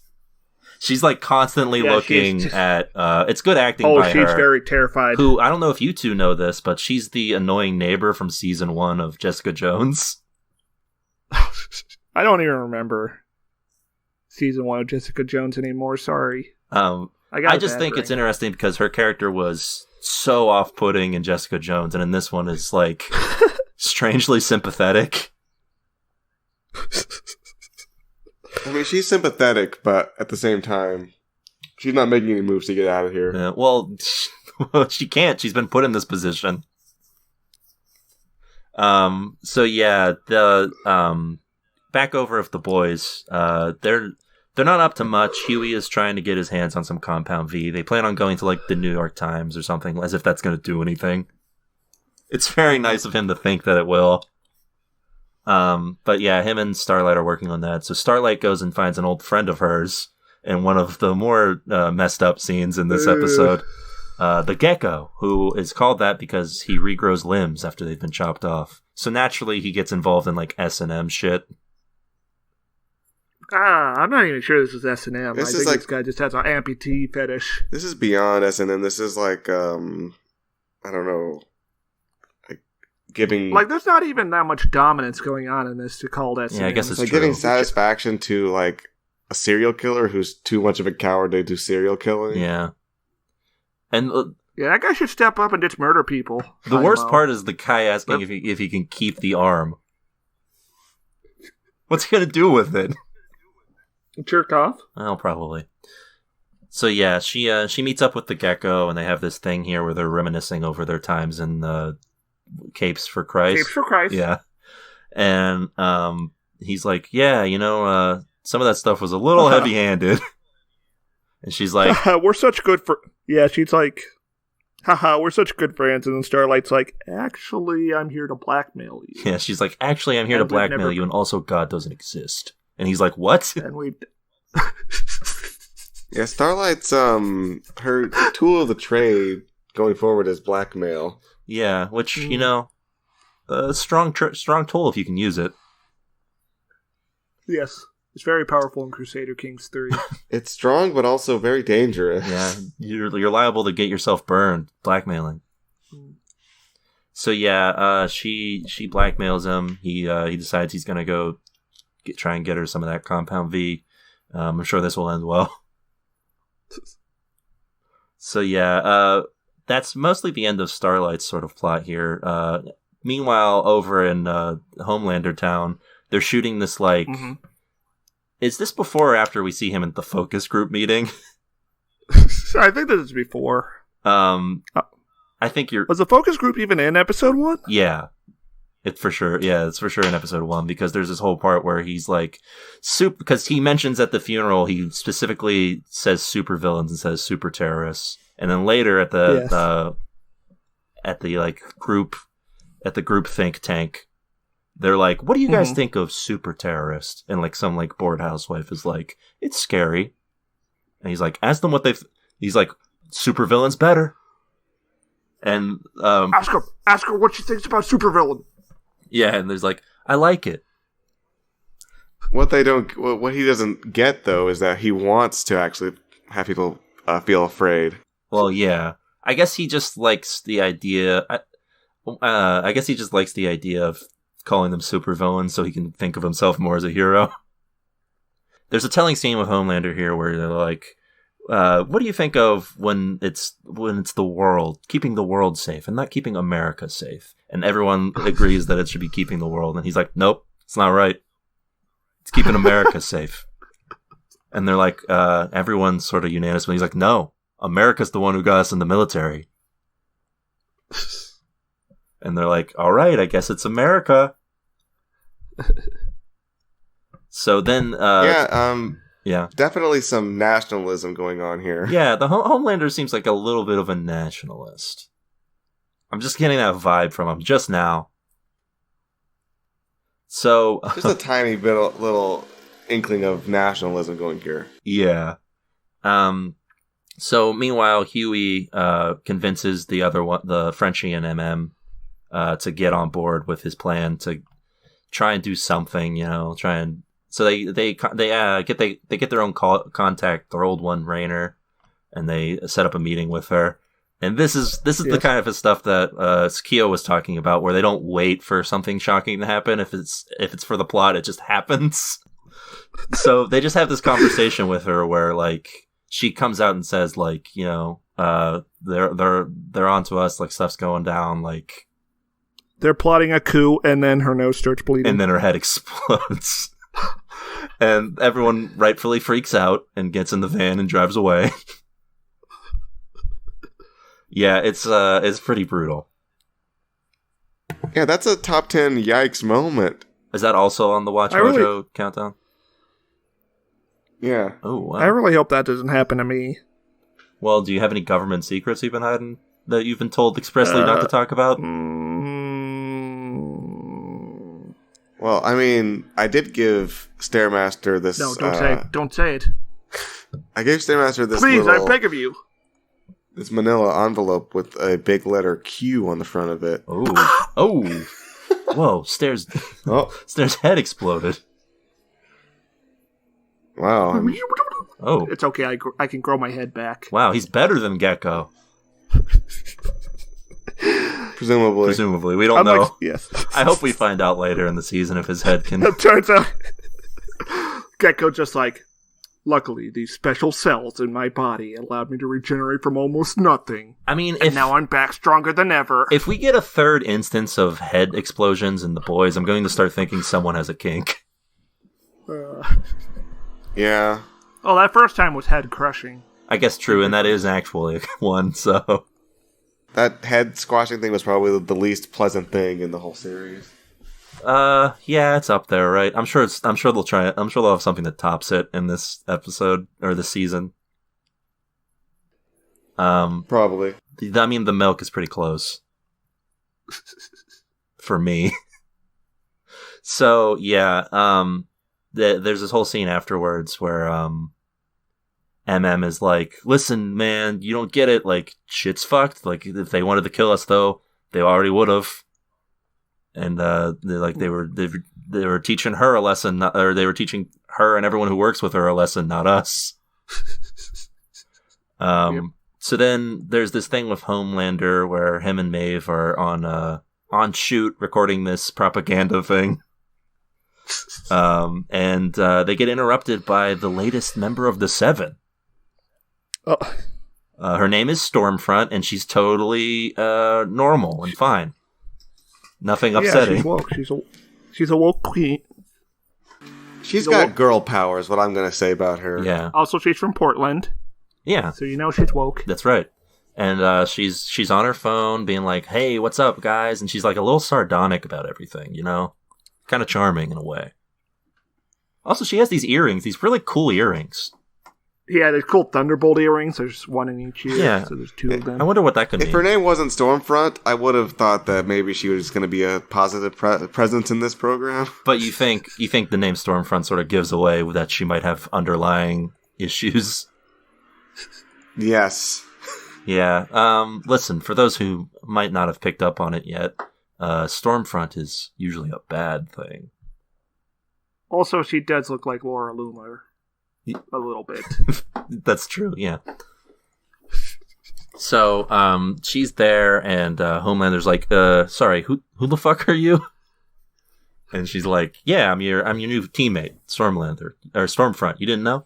She's like constantly looking at it's good acting by her. Oh, she's very terrified. Who, I don't know if you two know this, but she's the annoying neighbor from season 1 of Jessica Jones. I don't even remember season 1 of Jessica Jones anymore, sorry. I just think it's interesting because her character was so off-putting in Jessica Jones, and in this one is like strangely sympathetic. I mean, she's sympathetic, but at the same time, she's not making any moves to get out of here. Yeah, well, she can't. She's been put in this position. So yeah, the back over of the boys. They're not up to much. Huey is trying to get his hands on some Compound V. They plan on going to like the New York Times or something, as if that's going to do anything. It's very nice of him to think that it will. But yeah, him and Starlight are working on that. So Starlight goes and finds an old friend of hers in one of the more messed up scenes in this episode. The Gecko, who is called that because he regrows limbs after they've been chopped off. So naturally he gets involved in like S&M shit. I'm not even sure this is S&M. I think like, this guy just has an amputee fetish. This is beyond S&M. This is like, I don't know, like giving... Like, there's not even that much dominance going on in this to call it S&M. Yeah, I guess it's like true. Giving satisfaction to, like, a serial killer who's too much of a coward to do serial killing. Yeah. And... yeah, that guy should step up and just murder people. The worst part is the guy asking if he can keep the arm. What's he gonna do with it? Jerk off? Well, probably. So yeah, she meets up with the Gecko, and they have this thing here where they're reminiscing over their times in Capes for Christ. Capes for Christ. Yeah. And he's like, yeah, some of that stuff was a little heavy-handed. And she's like... we're such good for... Yeah, she's like... Haha, we're such good friends. And then Starlight's like, actually, I'm here to blackmail you. Yeah, she's like, actually, I'm here to blackmail you, and also God doesn't exist. And he's like, what? And we... Yeah, Starlight's, her tool of the trade going forward is blackmail. Yeah, which, a strong tool if you can use it. Yes. It's very powerful in Crusader Kings 3. It's strong, but also very dangerous. Yeah, you're liable to get yourself burned blackmailing. So yeah, she blackmails him. He decides he's gonna go try and get her some of that Compound V. I'm sure this will end well. So yeah, that's mostly the end of Starlight's sort of plot here. Meanwhile, over in Homelander Town, they're shooting this like. Mm-hmm. Is this before or after we see him at the focus group meeting? I think this is before. I think you're... Was the focus group even in episode 1? Yeah. It's for sure. Yeah, it's for sure in episode 1 because there's this whole part where he's like... because he mentions at the funeral, he specifically says super villains and says super terrorists. And then later at the group think tank, they're like, what do you guys think of super terrorists? And like some like bored housewife is like, it's scary. And he's like, ask them what he's like, super villains better. And ask her what she thinks about supervillain. Yeah, and there's like, I like it. What he doesn't get though is that he wants to actually have people feel afraid. Well, yeah, I guess he just likes the idea. I guess he just likes the idea of calling them supervillains so he can think of himself more as a hero. There's a telling scene with Homelander here where they're like, what do you think of when it's the world, keeping the world safe and not keeping America safe? And everyone agrees that it should be keeping the world. And he's like, nope, it's not right. It's keeping America safe. And they're like, everyone's sort of unanimous. But he's like, no, America's the one who got us in the military. And they're like, all right, I guess it's America. So then, yeah, definitely some nationalism going on here. Yeah, the Homelander seems like a little bit of a nationalist. I'm just getting that vibe from him just now. So just a tiny bit, little inkling of nationalism going here. Yeah. So meanwhile, Huey convinces the other one, the Frenchie and MM, to get on board with his plan to try and do something. So they get their own contact, their old one, Raynor, and they set up a meeting with her. And this is the kind of stuff that Keo was talking about, where they don't wait for something shocking to happen. If it's for the plot, it just happens. So they just have this conversation with her where, like, she comes out and says, like, they're onto us, like, stuff's going down, like, they're plotting a coup, and then her nose starts bleeding, and then her head explodes. And everyone rightfully freaks out and gets in the van and drives away. Yeah, it's pretty brutal. Yeah, that's a top 10 yikes moment. Is that also on the Watch Mojo countdown? Yeah. Oh, wow. I really hope that doesn't happen to me. Well, do you have any government secrets you've been hiding that you've been told expressly not to talk about? Well, I mean, I did give Stairmaster this... No, don't say it. Don't say it. I gave Stairmaster this Please, I beg of you. This manila envelope with a big letter Q on the front of it. Oh. Oh. Whoa, Stair's head exploded. Wow. Oh. It's okay, I can grow my head back. Wow, he's better than Gecko. Presumably. We don't know. Yes. I hope we find out later in the season if his head can... It turns out Gecko just like, luckily, these special cells in my body allowed me to regenerate from almost nothing. I mean, and now I'm back stronger than ever. If we get a third instance of head explosions in The Boys, I'm going to start thinking someone has a kink. Yeah. Oh, that first time was head crushing. I guess true, and that is actually one, so... That head squashing thing was probably the least pleasant thing in the whole series. Yeah, it's up there, right? I'm sure they'll try it. I'm sure they'll have something that tops it in this episode or this season. Probably. I mean, the milk is pretty close for me. So yeah, there's this whole scene afterwards where MM is like, "Listen, man, you don't get it. Like, shit's fucked. Like, if they wanted to kill us, though, they already would have." And they were teaching her a lesson, or they were teaching her and everyone who works with her a lesson, not us. Yep. So then there's this thing with Homelander where him and Maeve are on shoot recording this propaganda thing. And they get interrupted by the latest member of the Seven. Oh. Her name is Stormfront, and she's totally normal and fine. Nothing upsetting. Yeah, she's woke. She's a woke queen. She's got girl power, is what I'm going to say about her. Yeah. Also, she's from Portland. Yeah. So you know she's woke. That's right. And she's on her phone being like, "Hey, what's up, guys?" And she's like a little sardonic about everything, kind of charming in a way. Also, she has these earrings, these really cool earrings. Yeah, they're cool Thunderbolt earrings. There's one in each ear, yeah. So there's two of them. I wonder what that could mean. If her name wasn't Stormfront, I would have thought that maybe she was going to be a positive presence in this program. But you think the name Stormfront sort of gives away that she might have underlying issues? Yes. Yeah. Listen, for those who might not have picked up on it yet, Stormfront is usually a bad thing. Also, she does look like Laura Loomer. A little bit. That's true, yeah. So, she's there, and Homelander's like, sorry, who the fuck are you? And she's like, yeah, I'm your new teammate, Stormfront. You didn't know?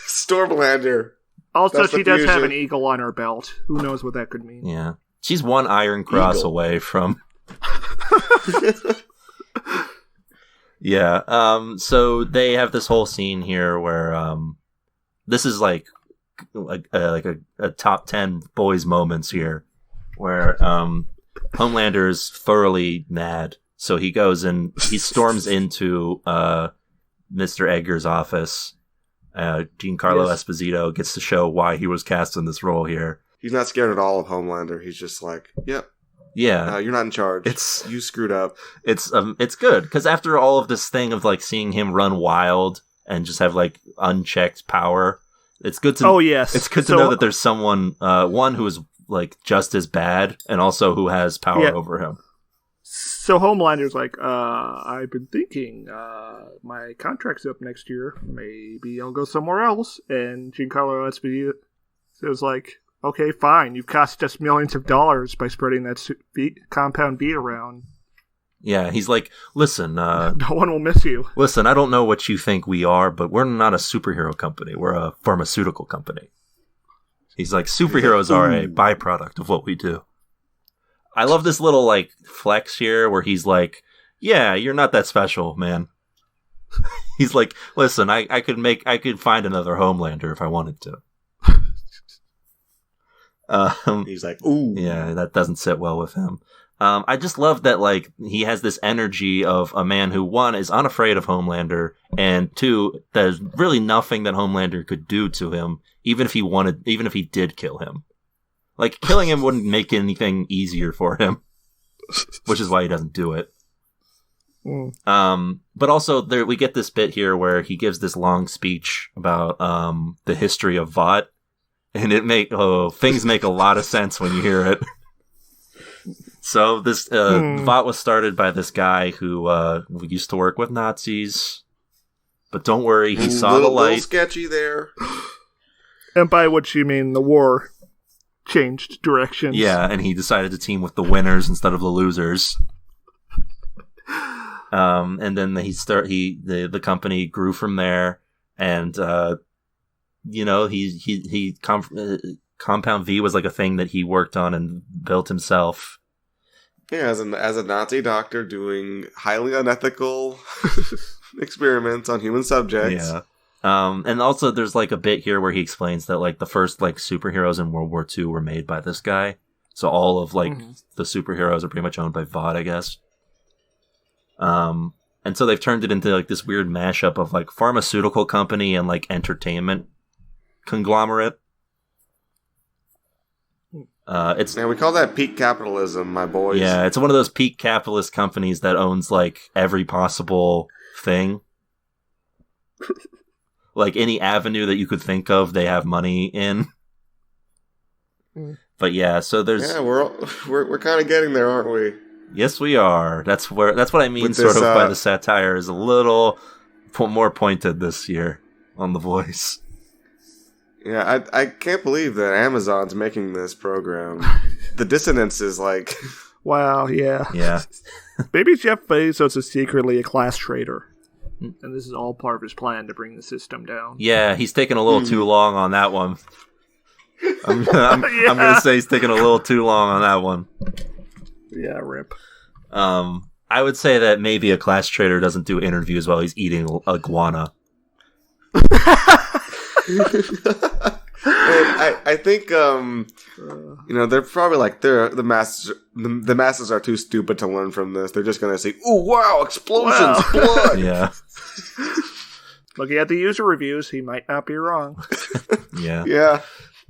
Stormlander. Also, she does have an eagle on her belt. Who knows what that could mean? Yeah. She's one Iron Cross away from... Yeah. So they have this whole scene here where this is like a top 10 boys moments here, where Homelander's thoroughly mad. So he goes and he storms into Mr. Edgar's office. Giancarlo Esposito gets to show why he was cast in this role here. He's not scared at all of Homelander. He's just like, yep. Yeah. You're not in charge. You screwed up. It's good, because after all of this thing of like seeing him run wild and just have like unchecked power, it's good to it's good to know that there's someone one who is like just as bad and also who has power over him. So Homelander's like, I've been thinking, my contract's up next year. Maybe I'll go somewhere else. And Giancarlo Esposito was like, okay, fine. You've cost us millions of dollars by spreading that compound V around. Yeah, he's like, listen, no one will miss you. Listen, I don't know what you think we are, but we're not a superhero company. We're a pharmaceutical company. He's like, superheroes are a byproduct of what we do. I love this little like flex here where he's like, yeah, you're not that special, man. He's like, listen, I could find another Homelander if I wanted to. He's like, ooh. Yeah, that doesn't sit well with him. I just love that, like, he has this energy of a man who, one, is unafraid of Homelander, and two, there's really nothing that Homelander could do to him, even if he did kill him. Like, killing him wouldn't make anything easier for him, which is why he doesn't do it. But also, we get this bit here where he gives this long speech about the history of Vought, and things make a lot of sense when you hear it. So this Vought was started by this guy who used to work with Nazis, but don't worry, he saw the light. A little sketchy there. And by which you mean the war changed directions. Yeah, and he decided to team with the winners instead of the losers. And then the company grew from there, and Compound V was like a thing that he worked on and built himself. Yeah, as a Nazi doctor doing highly unethical experiments on human subjects. Yeah. And also there's like a bit here where he explains that like the first like superheroes in World War II were made by this guy. So all of like the superheroes are pretty much owned by Vought, I guess. And so they've turned it into like this weird mashup of like pharmaceutical company and like entertainment conglomerate. We call that peak capitalism, my boys. Yeah, it's one of those peak capitalist companies that owns like every possible thing. Like any avenue that you could think of, they have money in. But yeah, so there's we're kind of getting there, aren't we? Yes, we are. That's what I mean. Sort of by the satire is a little more pointed this year on The Voice. Yeah, I can't believe that Amazon's making this program. The dissonance is like... Wow, yeah. Yeah. Maybe Jeff Bezos is secretly a class traitor. And this is all part of his plan to bring the system down. Yeah, he's taking a little too long on that one. I'm going to say he's taking a little too long on that one. Yeah, rip. I would say that maybe a class traitor doesn't do interviews while he's eating iguana. I think they're probably like the masses are too stupid to learn from this. They're just gonna say, "Ooh, wow, explosions, blood." Yeah. Looking at the user reviews, he might not be wrong. Yeah. Yeah.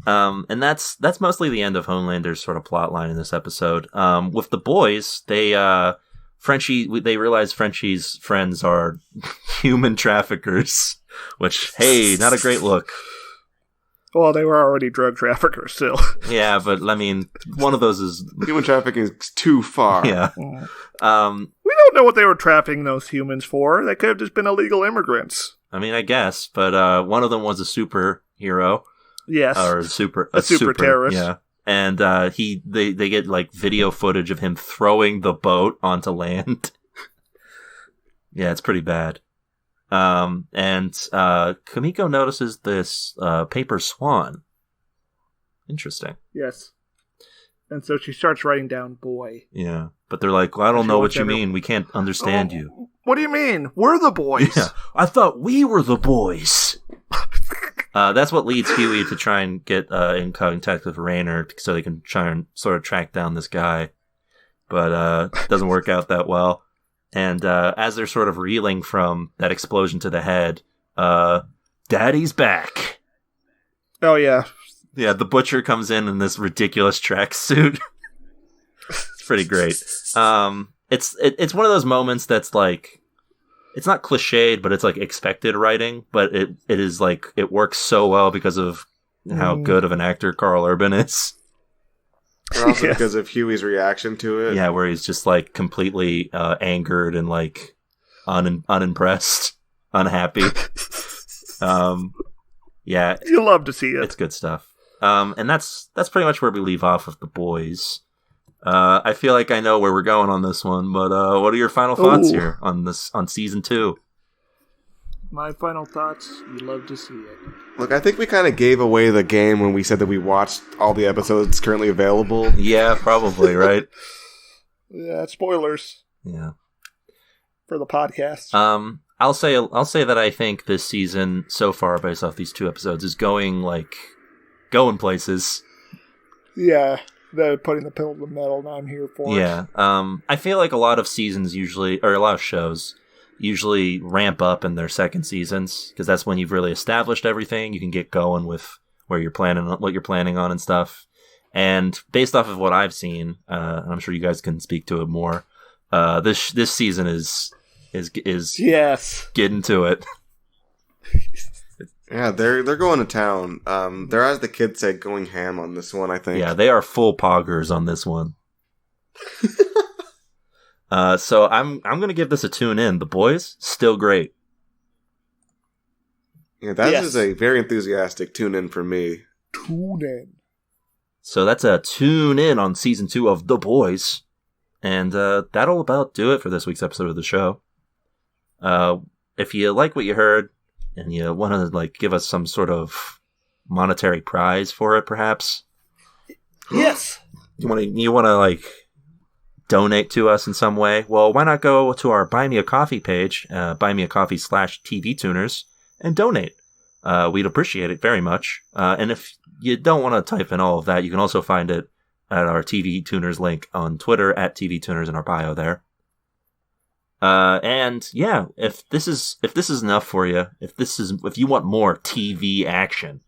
And that's mostly the end of Homelander's sort of plot line in this episode. With the boys, they realize Frenchie's friends are human traffickers, which, hey, not a great look. Well, they were already drug traffickers, still. Yeah, but I mean, one of those is human trafficking is too far. Yeah. We don't know what they were trafficking those humans for. They could have just been illegal immigrants. I mean, I guess, but one of them was a superhero. Yes. Or a super terrorist. Yeah. And they get like video footage of him throwing the boat onto land. Yeah, it's pretty bad. And Kamiko notices this paper swan. Interesting. Yes. And so she starts writing down boy. Yeah. But they're like, well, I don't know what you mean. We can't understand you. What do you mean? We're the boys. Yeah, I thought we were the boys. That's what leads Huey to try and get in contact with Raynor so they can try and sort of track down this guy. But it doesn't work out that well. And as they're sort of reeling from that explosion to the head, Daddy's back. Oh, yeah. Yeah, the butcher comes in this ridiculous tracksuit. It's pretty great. It's one of those moments that's like, it's not cliched, but it's like expected writing. But it is like, it works so well because of how good of an actor Carl Urban is. And also because of Huey's reaction to it. Yeah, where he's just like completely angered and like unimpressed, unhappy. Yeah, you love to see it. It's good stuff. And that's pretty much where we leave off with the boys. I feel like I know where we're going on this one, but what are your final thoughts here on season 2? My final thoughts, you love to see it. Look, I think we kind of gave away the game when we said that we watched all the episodes currently available. Yeah, probably, right? Yeah, spoilers. Yeah. For the podcast. I'll say that I think this season so far, based off these 2 episodes, is going places. Yeah, they're putting the pedal to the metal, and I'm here for it. Yeah. I feel like a lot of seasons usually, or a lot of shows usually ramp up in their second seasons, because that's when you've really established everything. You can get going with what you're planning on and stuff. And based off of what I've seen, and I'm sure you guys can speak to it more, this season is yes, getting to it. Yeah, they're going to town. They're, as the kids say, going ham on this one, I think. Yeah, they are full poggers on this one. So I'm going to give this a tune in. The boys, still great. Yeah, that is a very enthusiastic tune in for me. Tune in. So that's a tune in on season 2 of The Boys. And that'll about do it for this week's episode of the show. If you like what you heard and you want to give us some sort of monetary prize for it, perhaps. Yes. You want to donate to us in some way? Well, why not go to our Buy Me a Coffee page, buymeacoffee.com/TV Tuners, and donate. We'd appreciate it very much. And if you don't want to type in all of that, you can also find it at our TV Tuners link on Twitter at TV Tuners in our bio there. And yeah, if this is enough for you, if you want more TV action.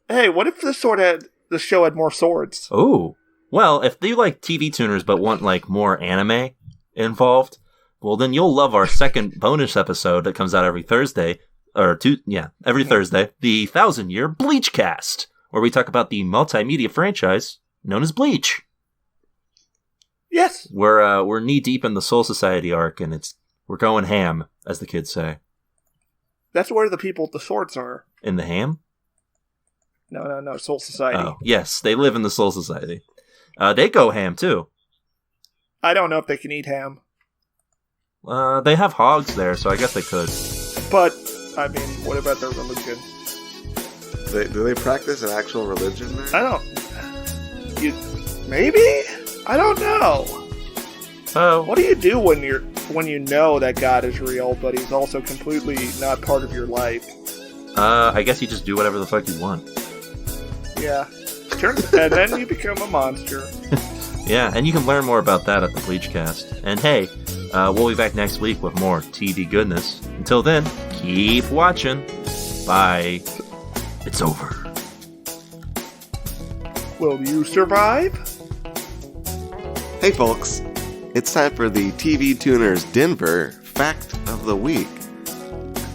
Hey, what if the show had more swords? Oh, well, if you like TV Tuners but want more anime involved, well then you'll love our second bonus episode that comes out every Thursday, every Thursday, the 1000-year Bleach Cast, where we talk about the multimedia franchise known as Bleach. Yes. We're knee deep in the Soul Society arc, and we're going ham, as the kids say. That's where the people with the swords are. In the ham? No, Soul Society. Oh, yes, they live in the Soul Society. They go ham too. I don't know if they can eat ham. They have hogs there, so I guess they could. But I mean, what about their religion? Do they practice an actual religion there? I don't. Maybe? I don't know. Oh. What do you do when you know that God is real, but he's also completely not part of your life? I guess you just do whatever the fuck you want. Yeah. And then you become a monster. Yeah, and you can learn more about that at the Bleachcast. And hey, we'll be back next week with more TV goodness. Until then, keep watching. Bye. It's over. Will you survive? Hey folks, it's time for the TV Tuners Denver Fact of the Week.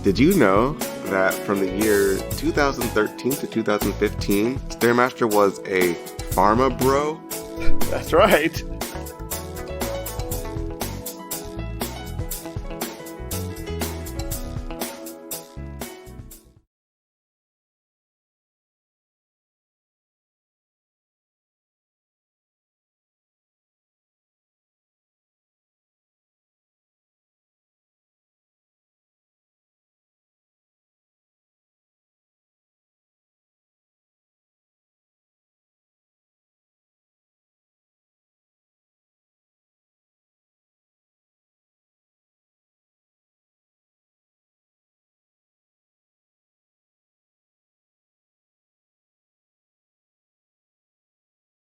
Did you know that from the year 2013 to 2015, Stairmaster was a pharma bro? That's right.